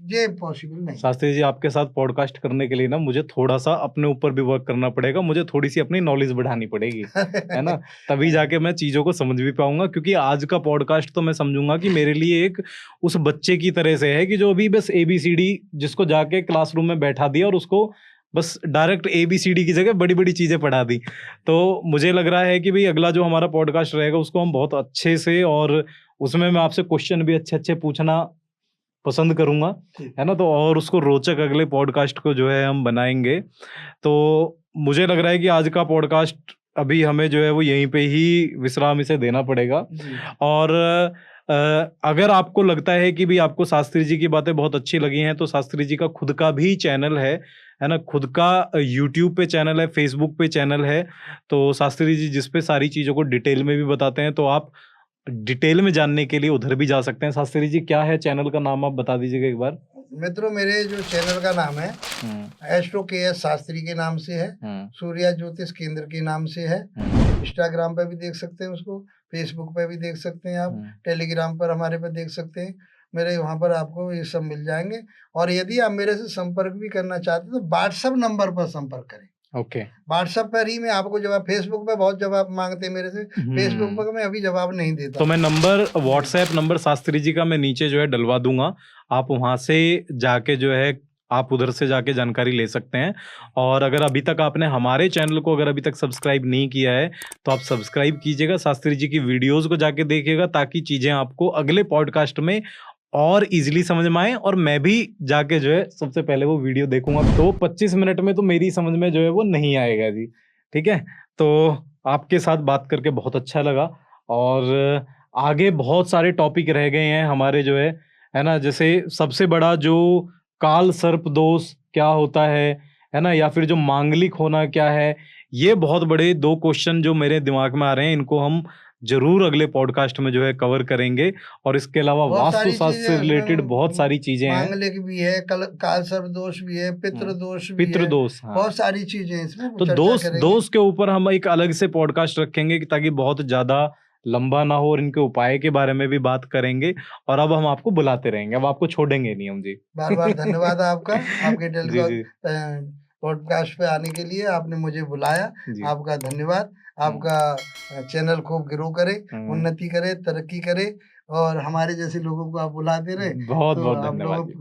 ये पॉसिबल नहीं। शास्त्री जी, आपके साथ पॉडकास्ट करने के लिए ना मुझे थोड़ा सा अपने ऊपर भी वर्क करना पड़ेगा, मुझे थोड़ी सी अपनी नॉलेज बढ़ानी पड़ेगी, है ना, तभी जाके मैं चीजों को समझ भी पाऊंगा। क्योंकि आज का पॉडकास्ट तो मैं समझूंगा कि मेरे लिए एक उस बच्चे की तरह से है कि जो अभी बस ABCD, जिसको जाके क्लासरूम में बैठा दिया और उसको बस डायरेक्ट ABCD की जगह बड़ी बड़ी चीजें पढ़ा दी। तो मुझे लग रहा है कि भाई अगला जो हमारा पॉडकास्ट रहेगा उसको हम बहुत अच्छे से, और उसमें मैं आपसे क्वेश्चन भी अच्छे अच्छे पूछना पसंद करूंगा, है ना, तो और उसको रोचक अगले पॉडकास्ट को जो है हम बनाएंगे। तो मुझे लग रहा है कि आज का पॉडकास्ट अभी हमें जो है वो यहीं पे ही विश्राम इसे देना पड़ेगा। और अगर आपको लगता है कि भी आपको शास्त्री जी की बातें बहुत अच्छी लगी हैं, तो शास्त्री जी का खुद का भी चैनल है ना, खुद का YouTube पे चैनल है, Facebook पे चैनल है, तो शास्त्री जी जिस पे सारी चीजों को डिटेल में भी बताते हैं, तो आप डिटेल में जानने के लिए उधर भी जा सकते हैं। शास्त्री जी, क्या है चैनल का नाम, आप बता दीजिएगा एक बार। मित्रों, मेरे जो चैनल का नाम है एस्ट्रो KS शास्त्री के नाम से है, सूर्या ज्योतिष केंद्र के नाम से है। इंस्टाग्राम पे भी देख सकते हैं उसको, फेसबुक पे भी देख सकते हैं आप, टेलीग्राम पर हमारे पे देख सकते हैं, मेरे वहाँ पर आपको ये सब मिल जाएंगे। और यदि आप मेरे से संपर्क भी करना चाहते हैं तो व्हाट्सएप नंबर पर संपर्क करें। ओके, व्हाट्सएप पर ही मैं आपको जवाब, फेसबुक पे बहुत जवाब मांगते हैं मेरे से, फेसबुक पर मैं अभी जवाब नहीं देता। तो मैं number, WhatsApp number Shastri ji का मैं नीचे जो है डलवा दूंगा, आप वहां से जाके जो है आप उधर से जाके जानकारी ले सकते हैं। और अगर अभी तक आपने हमारे चैनल को अगर अभी तक सब्सक्राइब नहीं किया है तो आप सब्सक्राइब कीजिएगा, शास्त्री जी की वीडियोस को जाके देखिएगा, ताकि चीजें आपको अगले पॉडकास्ट में और इजीली समझ में आए। और मैं भी जाके जो है सबसे पहले वो वीडियो देखूंगा, तो 25 मिनट में तो मेरी समझ में जो है वो नहीं आएगा जी, ठीक है। तो आपके साथ बात करके बहुत अच्छा लगा, और आगे बहुत सारे टॉपिक रह गए हैं हमारे जो है ना, जैसे सबसे बड़ा जो काल सर्प दोष क्या होता है ना, या फिर जो मांगलिक होना क्या है। ये बहुत बड़े 2 क्वेश्चन जो मेरे दिमाग में आ रहे हैं, इनको हम जरूर अगले पॉडकास्ट में जो है कवर करेंगे। और इसके अलावा बहुत सारी वास्तुशास्त्र चीजें से हैं रिलेटेड बहुत इसमें, सारी चीजें हैं। मांगलिक भी है, काल सर्प दोष भी है, पितृ दोष भी पितृ है, दोष, हाँ। बहुत सारी चीजें हैं इसमें, तो चर्चा दोष करेंगे। दोष के ऊपर हम एक अलग से पॉडकास्ट रखेंगे ताकि बहुत ज्यादा लंबा ना हो, और इनके उपाय के बारे में भी बात करेंगे। और अब हम आपको बुलाते रहेंगे, अब आपको छोड़ेंगे नहीं हम जी। बार बार धन्यवाद आपका, आपके जी जी पॉडकास्ट पे आने के लिए, आपने मुझे बुलाया, जी। आपका धन्यवाद। आपका चैनल खूब ग्रो करे, उन्नति करे, तरक्की करे, और हमारे जैसे लोगों को आप बुलाते रहे, बहुत तो बहुत आप धन्यवाद लोगों जी।